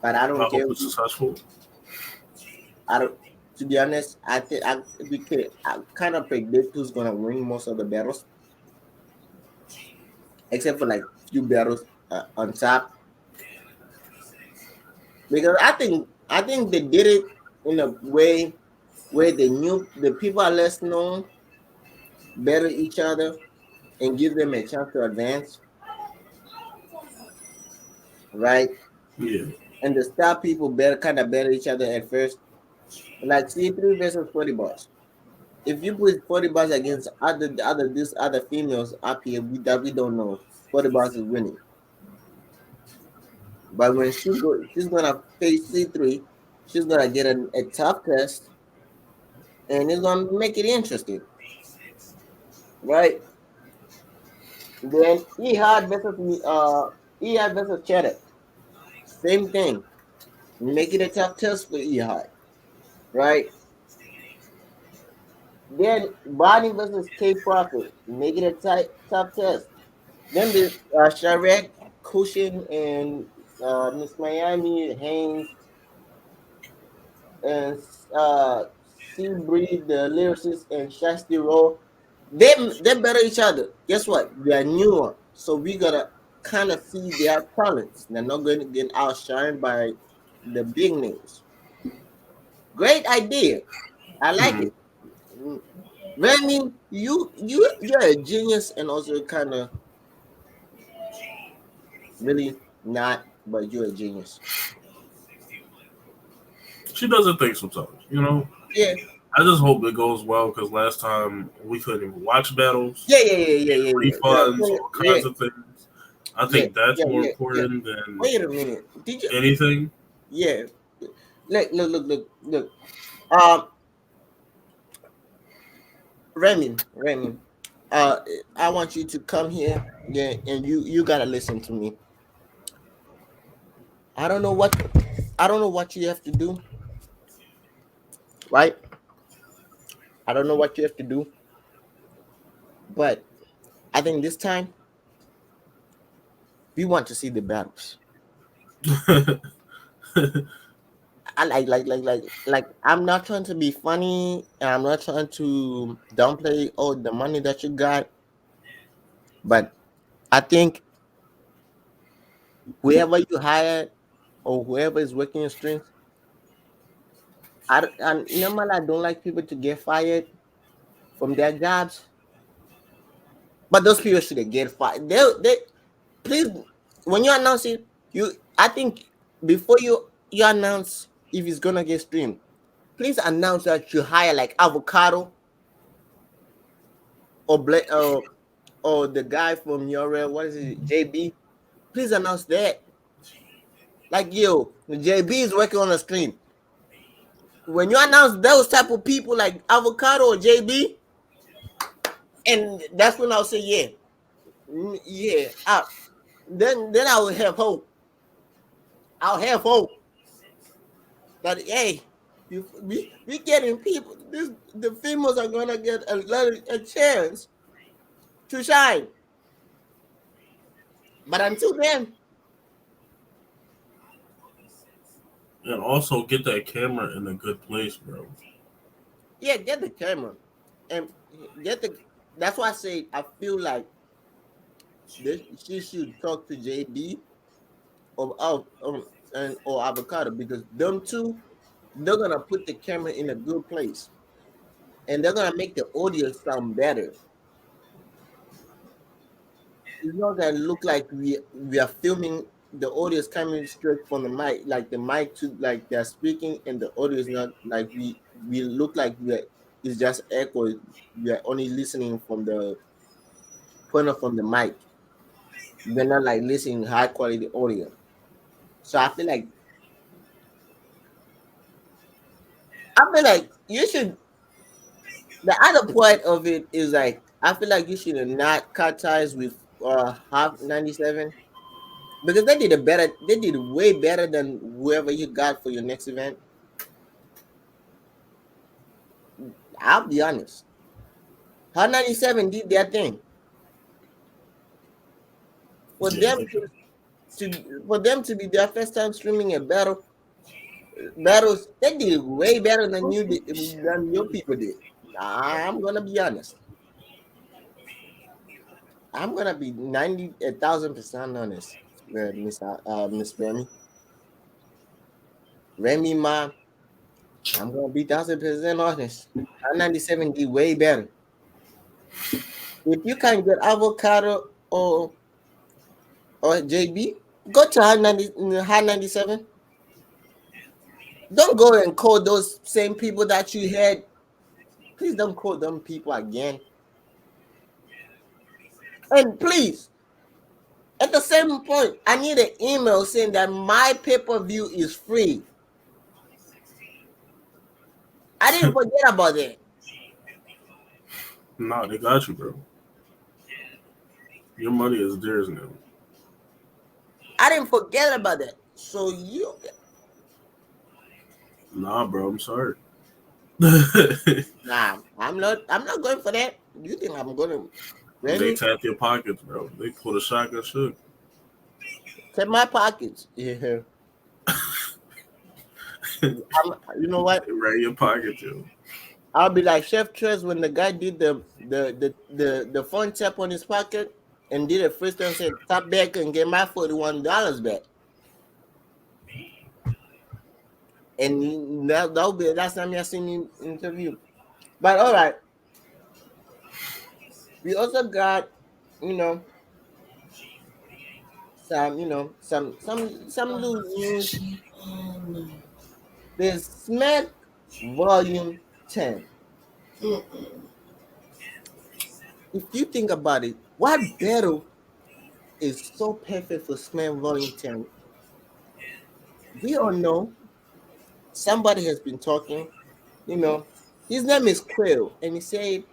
but I I don't care. hope it's successful. I don't. To be honest, I think I kind of predict who's gonna win most of the battles, except for like few battles on top. Because I think they did it in a way where they knew the people are less known better each other and give them a chance to advance, right? Yeah. And the star people better kind of better each other at first. Like C3 versus 40 bars. If you put 40 bars against other females up here that we don't know, 40 bars is winning. But when she's gonna face C3, she's gonna get a tough test, and it's gonna make it interesting, right? Then Ehad versus Cheddar, same thing. Make it a tough test for Ehad, right? Then Bonnie versus K Profit, make it a tough test. Then the Sharek, Cushion, and Miss Miami, Haynes, and Seabreed, the lyricist, and Shasty Roll, they better each other. Guess what? They are newer, so we gotta kind of see their talents. They're not going to get outshined by the big names. Great idea. I like Hmm. it. Mm. Remy, you're a genius and also kind of really not, but you're a genius. She doesn't think sometimes. Yeah, I just hope it goes well because last time we couldn't even watch battles, yeah, yeah, yeah, yeah, yeah, yeah. refunds, all Yeah, kinds of things. I yeah, think that's yeah, more yeah, yeah. important than Wait a minute. Did you? anything. Yeah. Look. Um, Remy. Uh, I want you to come here. Yeah, and you gotta listen to me. I don't know what I don't know what you have to do, right? I don't know what you have to do, but I think this time we want to see the battles. I like I'm not trying to be funny. And I'm not trying to downplay all the money that you got, but I think whoever you hire or whoever is working your strength, and normally I don't like people to get fired from their jobs, but those people should get fired. They please when you announce it, I think before you announce if it's gonna get streamed, please announce that you hire like avocado or or the guy from your what is it, JB? Please announce that. Like yo, JB is working on a stream. When you announce those type of people like avocado or JB, and that's when I'll say yeah, yeah. Then I will have hope. I'll have hope that hey, we getting people. The females are gonna get a chance to shine. But until then, And also get that camera in a good place, bro. Yeah, get the camera and get the. That's why I say I feel like she should talk to JB or Avocado because them two they're gonna put the camera in a good place and they're gonna make the audio sound better. It's not gonna look like we are filming. The audio is coming straight from the mic, like the mic to like they're speaking, and the audio is not like we look like we are. It's just echo. We are only listening from the point of from the mic. We're not like listening high quality audio. So I feel like you should. The other point of it is like I feel like you should not cut ties with half 97 because they did a better. They did way better than whoever you got for your next event. I'll be honest. Hot 97 did their thing for Yeah, them to be their first time streaming a battles. They did way better than than your people did. I'm gonna be honest. I'm gonna be 90,000% honest, Miss Remy Ma. I'm gonna be 1,000% honest. Hot 97 did way better. If you can get avocado or JB, go to Hot 97. Don't go and call those same people that you had. Please don't call them people again. And please, at the same point, I need an email saying that my pay-per-view is free. I didn't forget about that. nah, they got you, bro. Your money is theirs now. I didn't forget about that. So you Nah, bro, I'm sorry. nah, I'm not going for that. You think I'm gonna They Remy tap your pockets, bro. They pull a shotgun shook. take my pockets? Yeah. You know what? They ran your pockets, yo. I'll be like Chef Trez when the guy did the phone tap on his pocket and did a freestyle and said tap back and get my $41 back. And that'll be the last time you seen him interview. But all right, we also got you know some little news. There's Smack Volume 10. If you think about it, what battle is so perfect for Smack Volume 10? We all know somebody has been talking. You know, his name is Quill, and he said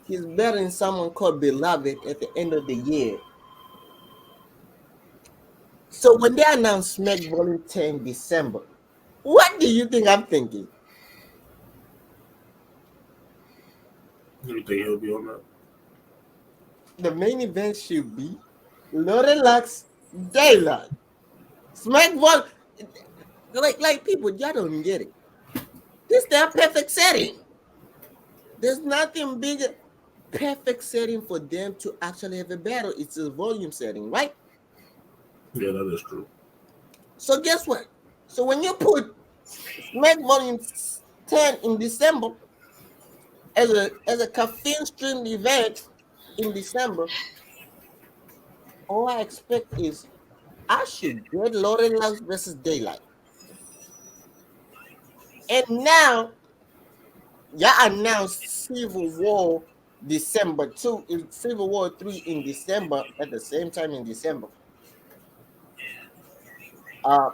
he's battling someone called Beloved at the end of the year. So when they announced Smack Volume 10 December, what do you think I'm thinking? You think he'll be on that? The main event should be Lorelax Daylight. Smack Volume, like people, y'all don't get it. This is their perfect setting. There's nothing bigger. Perfect setting for them to actually have a battle. It's a volume setting, right? Yeah, that is true. So guess what? So when you put Smack Volume 10 in December as a caffeine streamed event in December, all I expect is I should get Lauren Lux versus Daylight. And now y'all announced Civil War December 2, Civil War 3 in December at the same time in December. Uh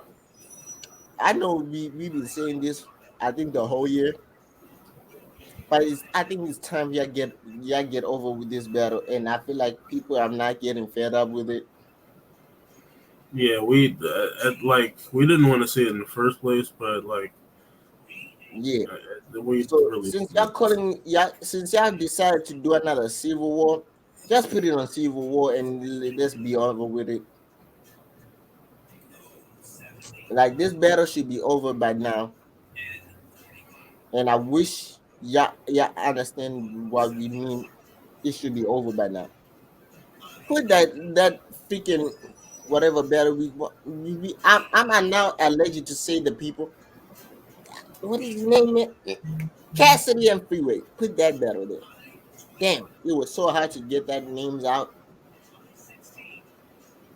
I know we've been saying this I think the whole year, but I think it's time you get over with this battle, and I feel like people are not getting fed up with it. Yeah, like we didn't want to see it in the first place, but like Yeah. we So really since y'all decided to do another Civil War, just put it on Civil War and let's be over with it. Like this battle should be over by now, and I wish. Yeah, yeah, I understand what we mean. It should be over by now. Put that freaking whatever battle I'm now allergic to say the people. What is his name? Man? Cassidy and Freeway. Put that battle there. Damn, it was so hard to get that names out.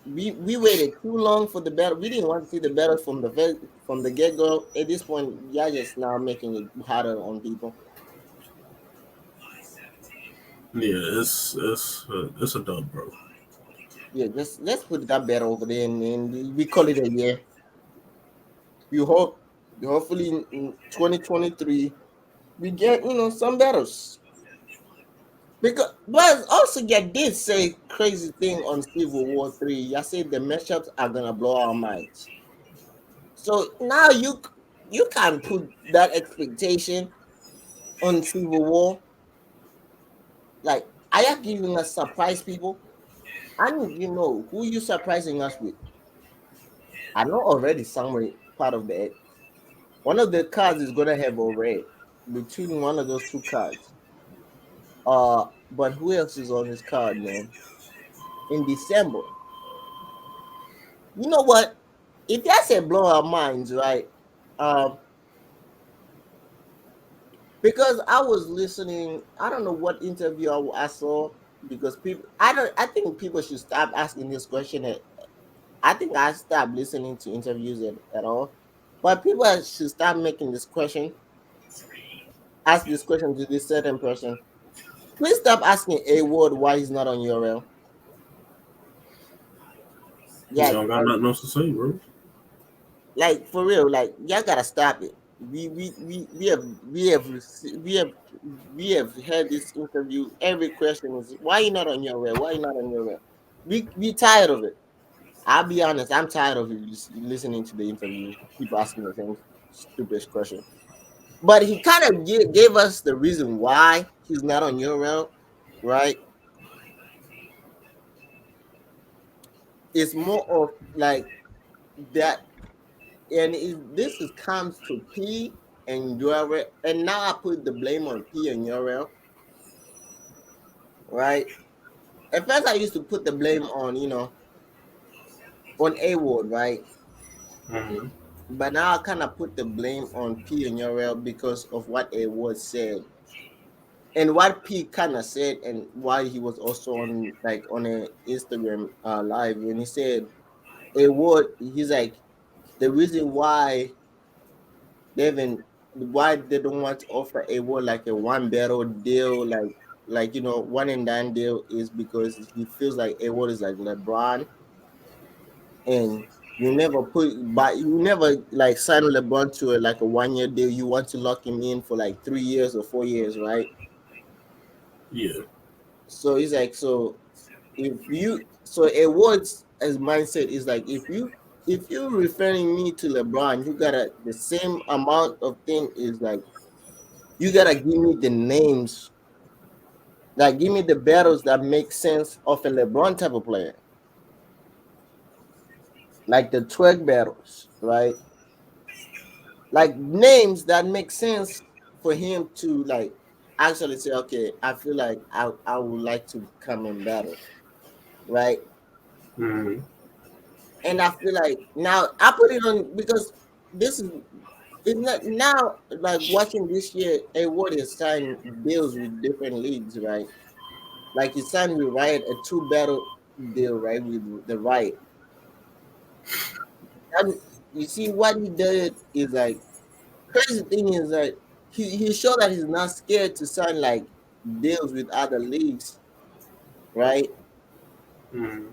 We waited too long for the battle. We didn't want to see the battle from the get go. At this point, y'all just now making it harder on people. Yeah, it's a dub, bro. Yeah, just let's put that battle over there and we call it a year. We hope, hopefully in 2023 we get some battles. Because but also you did say crazy thing on Civil War 3. You said the matchups are gonna blow our minds. So now you can't put that expectation on Civil War. Like, are you giving us surprise people? I need you know who you surprising us with. I know already somewhere part of the one of the cards is gonna have a red between one of those two cards. But who else is on this card, man? In December. You know what? If that said blow our minds, right? Um, because I was listening, I don't know what interview I saw because people, I think people should stop asking this question. I think I stopped listening to interviews at all, but people should stop making this question, ask this question to this certain person. Please stop asking a word why he's not on URL. You Yeah, don't got nothing else to say, bro. like for real, like y'all gotta stop it. We have had this interview. Every question is why you not on your way? Why you not on your way? We tired of it. I'll be honest, I'm tired of you listening to the interview. Keep asking the same stupid question. But he kind of gave us the reason why he's not on your route, right? It's more of like that, and this is comes to P and URL, and now I put the blame on P and URL, right? At first, I used to put the blame on on A Ward, right? Mm-hmm. But now I kind of put the blame on P and URL because of what A Ward said and what P kind of said, and why he was also on on a Instagram live when he said A Ward. He's like the reason they even why they don't want to offer a word like a one battle deal, like one and done deal, is because he feels like a word is like LeBron, and you never like sign LeBron to like a 1 year deal. You want to lock him in for like 3 years or 4 years, right? Yeah. So he's like, so a word's as mindset is like if you referring me to LeBron, you gotta the same amount of thing is like you gotta give me the names, like give me the battles that make sense of a LeBron type of player, like the twerk battles, right? Like names that make sense for him to like actually say, okay, I feel like I would like to come and battle, right? Mm-hmm. And I feel like now I put it on because this is it's not now like watching this year. A Ward has signed deals with different leagues, right? Like he signed with Riot a two battle deal, right? With the Riot. And you see what he did is like crazy thing is that he showed that he's not scared to sign like deals with other leagues, right? Mm-hmm.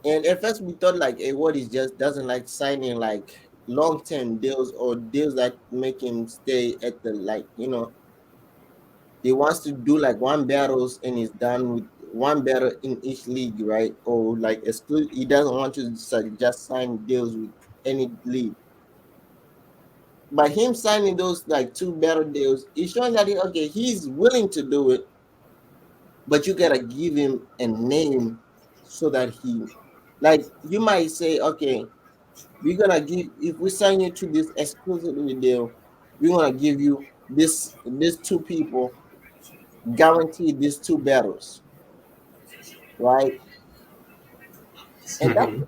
And at first we thought like a what he just doesn't like signing like long term deals or deals that make him stay at the he wants to do like one battles and he's done with one battle in each league, right? Or like exclude. He doesn't want to just sign deals with any league. But him signing those like two battle deals, it's showing that he's willing to do it, but you gotta give him a name so that like you might say, okay, we're gonna give if we sign you to this exclusivity deal, we're gonna give you these two people guaranteed these two battles, right? And that Hmm.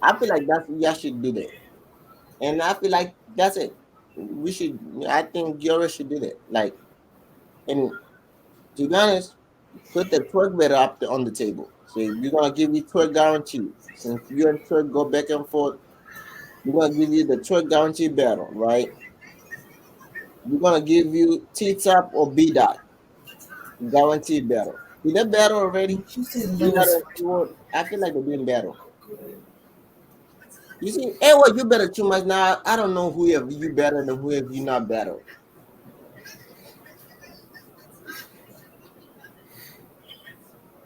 I feel like that's y'all should do that. And I feel like that's it. We should. I think Giora should do that. Like, and to be honest, put the twerk better up on the table. So we're gonna give you twerk guarantee. Since you and twerk go back and forth, we're gonna give you the twerk guarantee battle, right? We're gonna give you T top or B dot guarantee battle. Did they battle already? B dot and Edward, I feel like they're doing battle. You see, Edward, you better too much now. I don't know who have you better and who have you not better,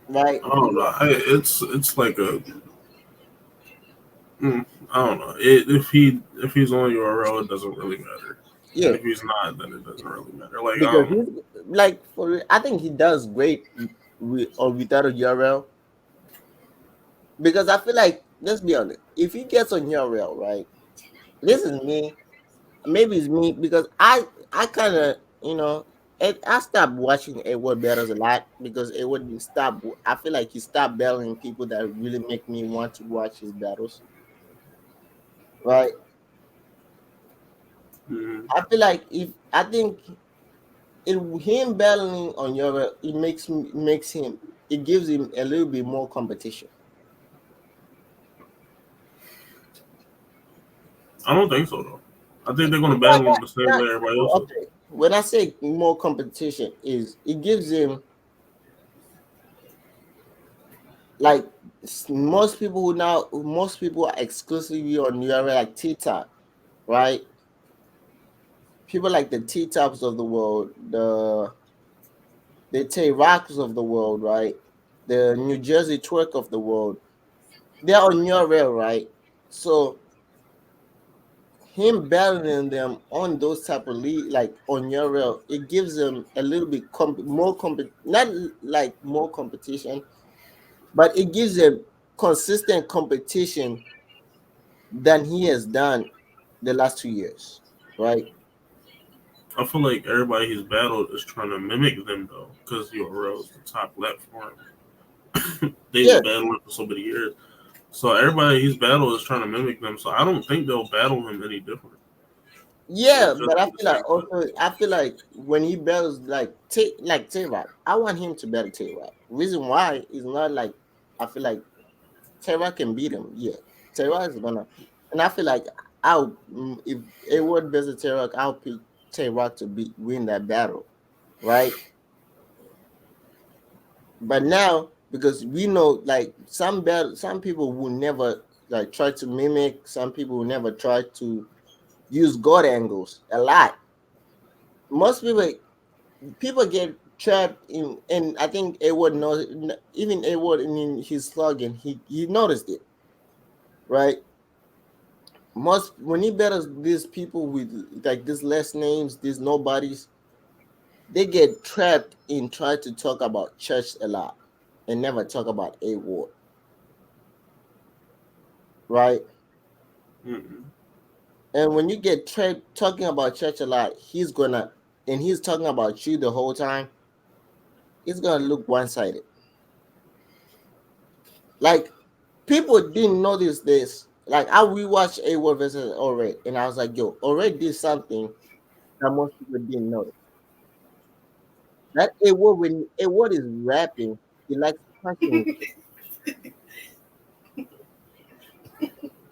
right? I don't know. It's like a I don't know. If he's on URL, it doesn't really matter. And Yeah, if he's not, then it doesn't really matter. Like I because don't know. he's like for I think he does great with or without a URL. Because I feel like let's be honest, if he gets on URL, right? This is me. Maybe it's me because I kind of I stopped watching Edward battles a lot because Edward stop. I feel like he stopped battling people that really make me want to watch his battles. Right? Mm, I feel like if I think him battling on URL, it makes him it gives him a little bit more competition. I don't think so though. I think they're gonna Not, battle not, him the same way everybody else is. okay. When I say more competition, is it gives him like most people are exclusively on URL like TikTok, right? People like the T tops of the world, the Tay Rocks of the world, right? The New Jersey twerk of the world. They're on URL, right? So him battling them on those type of league, like on URL, it gives them a little bit not like more competition, but it gives them consistent competition than he has done the last 2 years, right? I feel like everybody he's battled is trying to mimic them though, because URL is the top platform. They've Yeah, been battling for so many years. So everybody he's battled is trying to mimic them. So I don't think they'll battle him any different. It'll yeah, just but I be the feel like same thing. also I feel like when he battles like Tay Rock, I want him to battle Tay Rock. Reason why is not like I feel like Tay Rock can beat him. Yeah, Tay Rock is gonna, and I feel like if a word versus Tay Rock, I'll pick Tay Rock to win that battle, right? But now because we know like some people will never like try to mimic, some people will never try to use god angles a lot. Most people get trapped in, and I think Edward knows, even Edward in his slogan, he noticed it, right? Most when he battles these people with like these less names, these nobodies, they get trapped in trying to talk about church a lot and never talk about Edward, right? Mm-hmm. And when you get talking about church a lot, and he's talking about you the whole time, it's gonna look one sided. Like people didn't notice this. Like I rewatched A Word versus Alred, and I was like, yo, Alred did something that most people didn't notice. That A Word when A Word is rapping, he likes punching.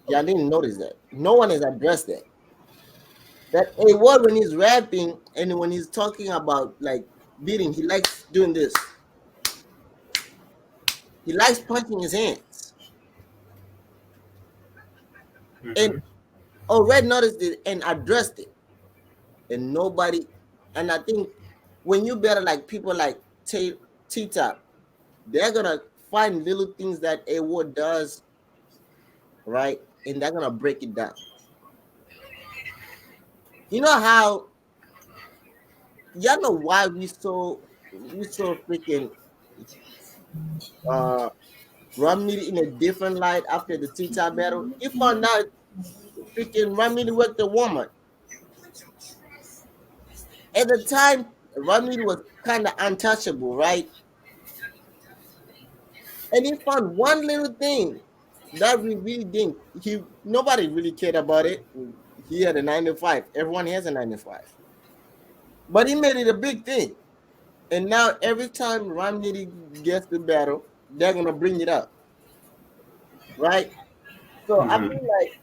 Y'all didn't notice that. No one has addressed that. That A Word when he's rapping and when he's talking about like beating, he likes doing this. He likes punching his hands. And Mm-hmm. Alred noticed it and addressed it. And nobody, and I think when you better like people like T-Top, they're gonna find little things that A Ward does, right? And they're gonna break it down. You know how y'all know why we so freaking uh Ramidi in a different light after the T-Top battle? You found out freaking Ramidi worked the woman. At the time, Ramid was kind of untouchable, right? And he found one little thing that we really didn't. Nobody really cared about it. He had a 9 to 5. Everyone has a 9 to 5, but he made it a big thing. And now every time Ramniti gets the battle, they're gonna bring it up, right? So I Hmm. feel like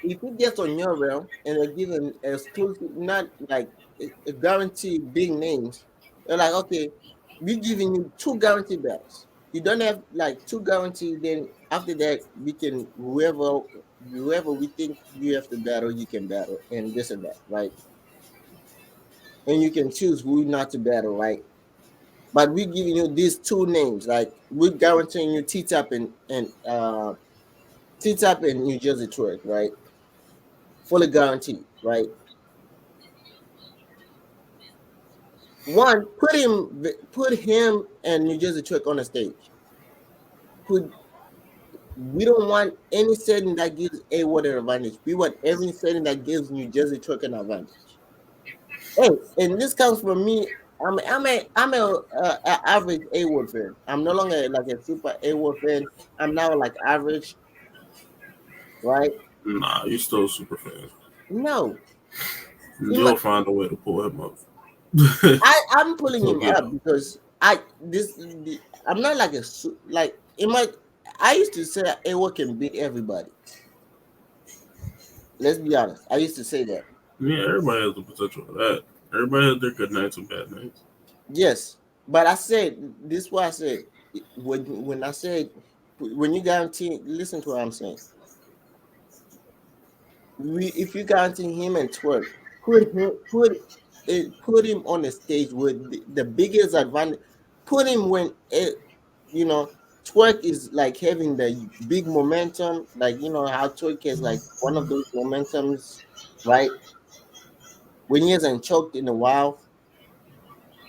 if he gets on your realm and they give him exclusive, not like a guaranteed big names, they're like, okay, we're giving you two guaranteed battles. You don't have like two guaranteed. Then after that, we can whoever we think you have to battle, you can battle, and this and that, right? And you can choose who not to battle, right? But we're giving you these two names, like we're guaranteeing you T-Tap and T-Tap and New Jersey Twerk, right? Fully guaranteed, right? One, put him and New Jersey Twerk on the stage. Put We don't want any setting that gives a what an advantage. We want every setting that gives New Jersey Twerk an advantage. Hey, and this comes from me. I'm a average A Word fan. I'm no longer like a super A Word fan. I'm now like average, right? Nah, you still a super fan. No, in my, You'll find a way to pull him up. I'm pulling He'll him get up up. because I'm not like like in my. I used to say A Word can beat everybody. Let's be honest. I used to say that. Yeah, everybody has the potential for that. Everybody has their good nights and bad nights. Yes, but I said this. Is what I said when I said when you guarantee. Listen to what I'm saying. If you guarantee him and twerk, put him on the stage with the biggest advantage. Put him when you know twerk is like having the big momentum, like how twerk is like one of those momentums, right? When he hasn't choked in a while,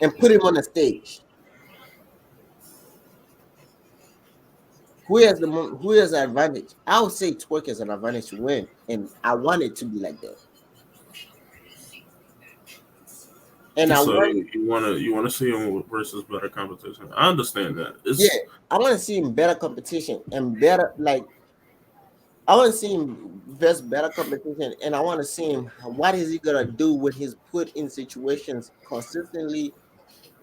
and put him on the stage. Who has the advantage? I would say twerk has an advantage to win, and I want it to be like that. And I So want, you wanna see him versus better competition. I understand that. yeah, It's I want to see him better competition and better like I want to see him best better competition, and I want to see him what is he gonna do when he's put in situations consistently,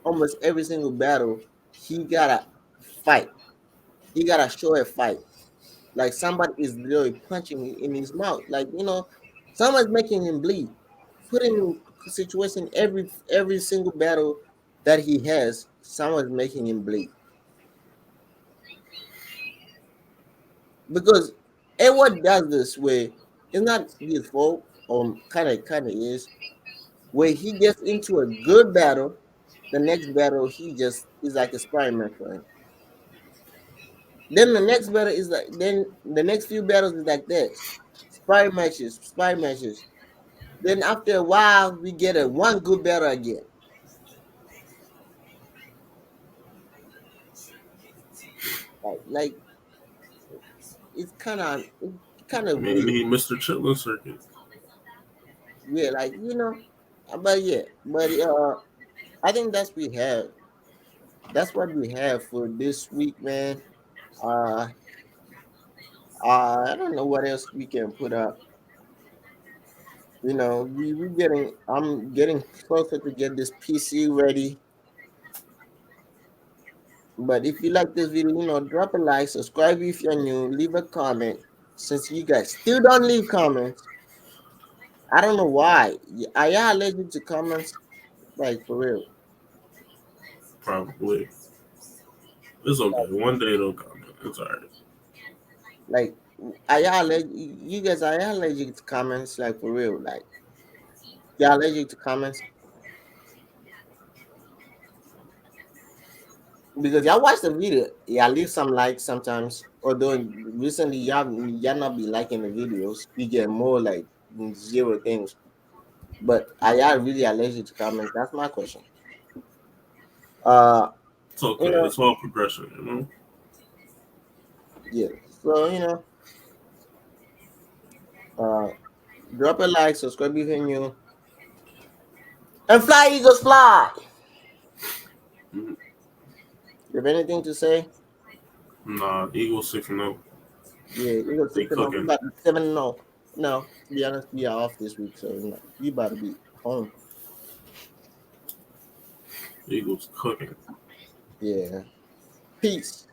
almost every single battle. He gotta fight. He gotta show a fight. Like somebody is literally punching in his mouth. Like someone's making him bleed. Put him in situation every single battle that he has. Someone's making him bleed because Edward does this way. It's not his fault, or kind of is. Where he gets into a good battle, the next battle he just is like a experiment for him. Then the next battle is like then the next few battles is like this. Spy matches. Then after a while, we get a one good battle again. Like it's kind of weird. maybe Mr. Chitlin circuit. Weird, like but yeah, but I think that's what we have for this week, man. Uh, I don't know what else we can put up. I'm getting closer to get this PC ready. But if you like this video, drop a like, subscribe if you're new, leave a comment. Since you guys still don't leave comments, I don't know why. Are y'all allergic to comments? Like for real? Probably. It's okay. One day it'll come. It's alright. Like are y'all allergic? You guys are y'all allergic to comments? Like for real? Like y'all allergic to comments? Because y'all watch the video, y'all leave some likes sometimes. Although recently y'all not be liking the videos, you get more like zero things. But are y'all really allergic to comments? That's my question. Uh, It's okay. you know, It's all progression. yeah. So uh, drop a like, subscribe if you're new. And fly, Eagles, fly. Mhm. You have anything to say? Nah, Eagles 6-0. Yeah, Eagles They 6-0. We cooking. about to 7-0. No, to be honest, we are off this week, so we about to be home. Eagles cooking. Yeah. Peace.